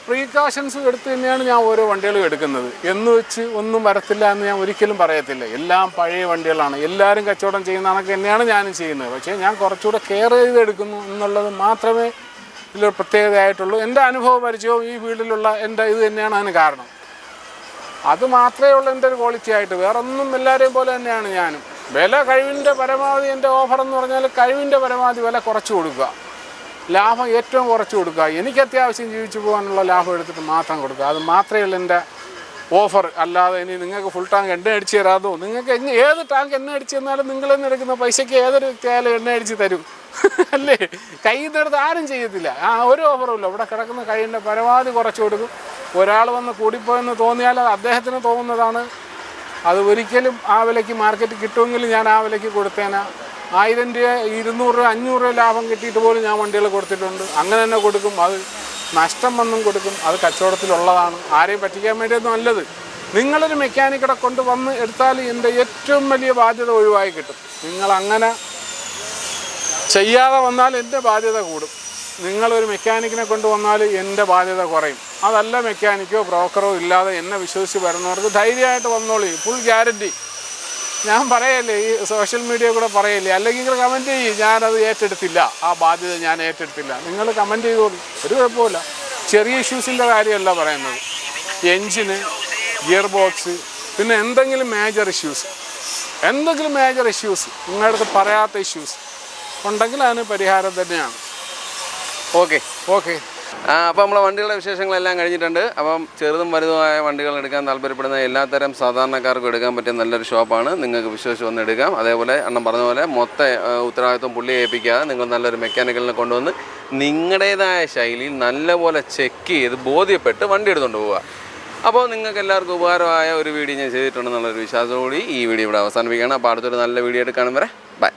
പ്രീകാഷൻസും എടുത്ത് തന്നെയാണ് ഞാൻ ഓരോ വണ്ടികളും എടുക്കുന്നത്. എന്ന് വെച്ച് ഒന്നും വരത്തില്ല എന്ന് ഞാൻ ഒരിക്കലും പറയത്തില്ല. എല്ലാം പഴയ വണ്ടികളാണ്. എല്ലാവരും കച്ചവടം ചെയ്യുന്ന കണക്ക് തന്നെയാണ് ഞാനും ചെയ്യുന്നത്. പക്ഷേ ഞാൻ കുറച്ചുകൂടെ കെയർ ചെയ്തെടുക്കുന്നു എന്നുള്ളത് മാത്രമേ ഇതിലൊരു പ്രത്യേകതയായിട്ടുള്ളൂ. എൻ്റെ അനുഭവ പരിചയവും ഈ ഫീൽഡിലുള്ള എൻ്റെ ഇത് തന്നെയാണ് അതിന് കാരണം. അത് മാത്രമേ ഉള്ളൂ എൻ്റെ ഒരു ക്വാളിറ്റി ആയിട്ട്. വേറൊന്നും എല്ലാവരെയും പോലെ തന്നെയാണ് ഞാനും. വില കഴിവിൻ്റെ പരമാവധി, എൻ്റെ ഓഫർ എന്ന് പറഞ്ഞാൽ കഴിവിൻ്റെ പരമാവധി വില കുറച്ച് കൊടുക്കുക, ലാഭം ഏറ്റവും കുറച്ച് കൊടുക്കുക. എനിക്ക് അത്യാവശ്യം ജീവിച്ചു പോകാനുള്ള ലാഭം എടുത്തിട്ട് മാത്രം കൊടുക്കുക. അത് മാത്രമേ ഉള്ളൂ എൻ്റെ ഓഫർ. അല്ലാതെ ഇനി നിങ്ങൾക്ക് ഫുൾ ടാങ്ക് എണ്ണ അടിച്ച് തരാതോ, നിങ്ങൾക്ക് ഏത് ടാങ്ക് എണ്ണ അടിച്ച് തന്നാലും നിങ്ങളിൽ നിന്ന് എടുക്കുന്ന പൈസയ്ക്ക് ഏതൊരു വ്യക്തിയായാലും എണ്ണ അടിച്ച് തരും അല്ലേ. കയ്യിൽ നിന്നെടുത്ത് ആരും ചെയ്യത്തില്ല. ഒരു ഓഫറുമില്ല. ഇവിടെ കിടക്കുന്ന കയ്യിൻ്റെ പരമാവധി കുറച്ച് കൊടുക്കും. ഒരാൾ വന്ന് കൂടിപ്പോയെന്ന് തോന്നിയാൽ അത് അദ്ദേഹത്തിന് തോന്നുന്നതാണ്. അത് ഒരിക്കലും ആ വിലയ്ക്ക് മാർക്കറ്റ് കിട്ടുമെങ്കിലും ഞാൻ ആ വിലയ്ക്ക് കൊടുത്തേനാ. 1000 രൂപ, 200 രൂപ, 500 രൂപ ലാഭം കിട്ടിയിട്ട് പോലും ഞാൻ വണ്ടികൾ കൊടുത്തിട്ടുണ്ട്. അങ്ങനെ തന്നെ കൊടുക്കും. അത് നഷ്ടം വന്നും കൊടുക്കും. അത് കച്ചവടത്തിലുള്ളതാണ്. ആരെയും പറ്റിക്കാൻ വേണ്ടിയൊന്നും നല്ലത്. നിങ്ങളൊരു മെക്കാനിക്കടെ കൊണ്ടുവന്ന് എടുത്താൽ എൻ്റെ ഏറ്റവും വലിയ ബാധ്യത ഒഴിവായി കിട്ടും. നിങ്ങളങ്ങനെ ചെയ്യാതെ വന്നാൽ എൻ്റെ ബാധ്യത കൂടും. നിങ്ങളൊരു മെക്കാനിക്കിനെ കൊണ്ടുവന്നാൽ എൻ്റെ ബാധ്യത കുറയും. അതല്ല, മെക്കാനിക്കോ ബ്രോക്കറോ ഇല്ലാതെ എന്നെ വിശ്വസിച്ച് വരുന്നവർക്ക് ധൈര്യമായിട്ട് വന്നോളി. Full guarantee. ഞാൻ പറയല്ലേ, ഈ സോഷ്യൽ മീഡിയ കൂടെ പറയല്ലേ. അല്ലെങ്കിൽ നിങ്ങൾ കമൻറ്റ് ചെയ്യും, ഞാനത് ഏറ്റെടുത്തില്ല, ആ ബാധ്യത ഞാൻ ഏറ്റെടുത്തില്ല. നിങ്ങൾ കമൻറ്റ് ചെയ്തോളൂ, ഒരു കുഴപ്പമില്ല. ചെറിയ ഇഷ്യൂസിൻ്റെ കാര്യമല്ല പറയുന്നത്. എൻജിന്, ഗിയർ ബോക്സ്, പിന്നെ എന്തെങ്കിലും മേജർ ഇഷ്യൂസ് നിങ്ങളുടെ അടുത്ത് പറയാത്ത ഇഷ്യൂസ് ഉണ്ടെങ്കിൽ അതിന് പരിഹാരം തന്നെയാണ്. ഓക്കെ. അപ്പോൾ നമ്മളെ വണ്ടികളുടെ വിശേഷങ്ങളെല്ലാം കഴിഞ്ഞിട്ടുണ്ട്. അപ്പം ചെറുതും വലുതുമായ വണ്ടികൾ എടുക്കാൻ താല്പര്യപ്പെടുന്ന എല്ലാത്തരം സാധാരണക്കാർക്കും എടുക്കാൻ പറ്റിയ നല്ലൊരു ഷോപ്പാണ്. നിങ്ങൾക്ക് വിശ്വസിച്ച് വന്ന് എടുക്കാം. അതേപോലെ അണ്ണൻ പറഞ്ഞ പോലെ മൊത്തം ഉത്തരവാദിത്വം പുള്ളിയെ ഏൽപ്പിക്കാതെ നിങ്ങൾ നല്ലൊരു മെക്കാനിക്കലിനെ കൊണ്ടുവന്ന് നിങ്ങളുടേതായ ശൈലിയിൽ നല്ലപോലെ ചെക്ക് ചെയ്ത് ബോധ്യപ്പെട്ട് വണ്ടി എടുത്തുകൊണ്ട് പോവുക. അപ്പോൾ നിങ്ങൾക്ക് എല്ലാവർക്കും ഉപകാരമായ ഒരു വീഡിയോ ഞാൻ ചെയ്തിട്ടുണ്ടെന്നുള്ളൊരു വിശ്വാസത്തോടെ ഈ വീഡിയോ ഇവിടെ അവസാനിപ്പിക്കുകയാണ്. അപ്പോൾ അടുത്തൊരു നല്ല വീഡിയോ ആയിട്ട് കാണും വരെ ബൈ.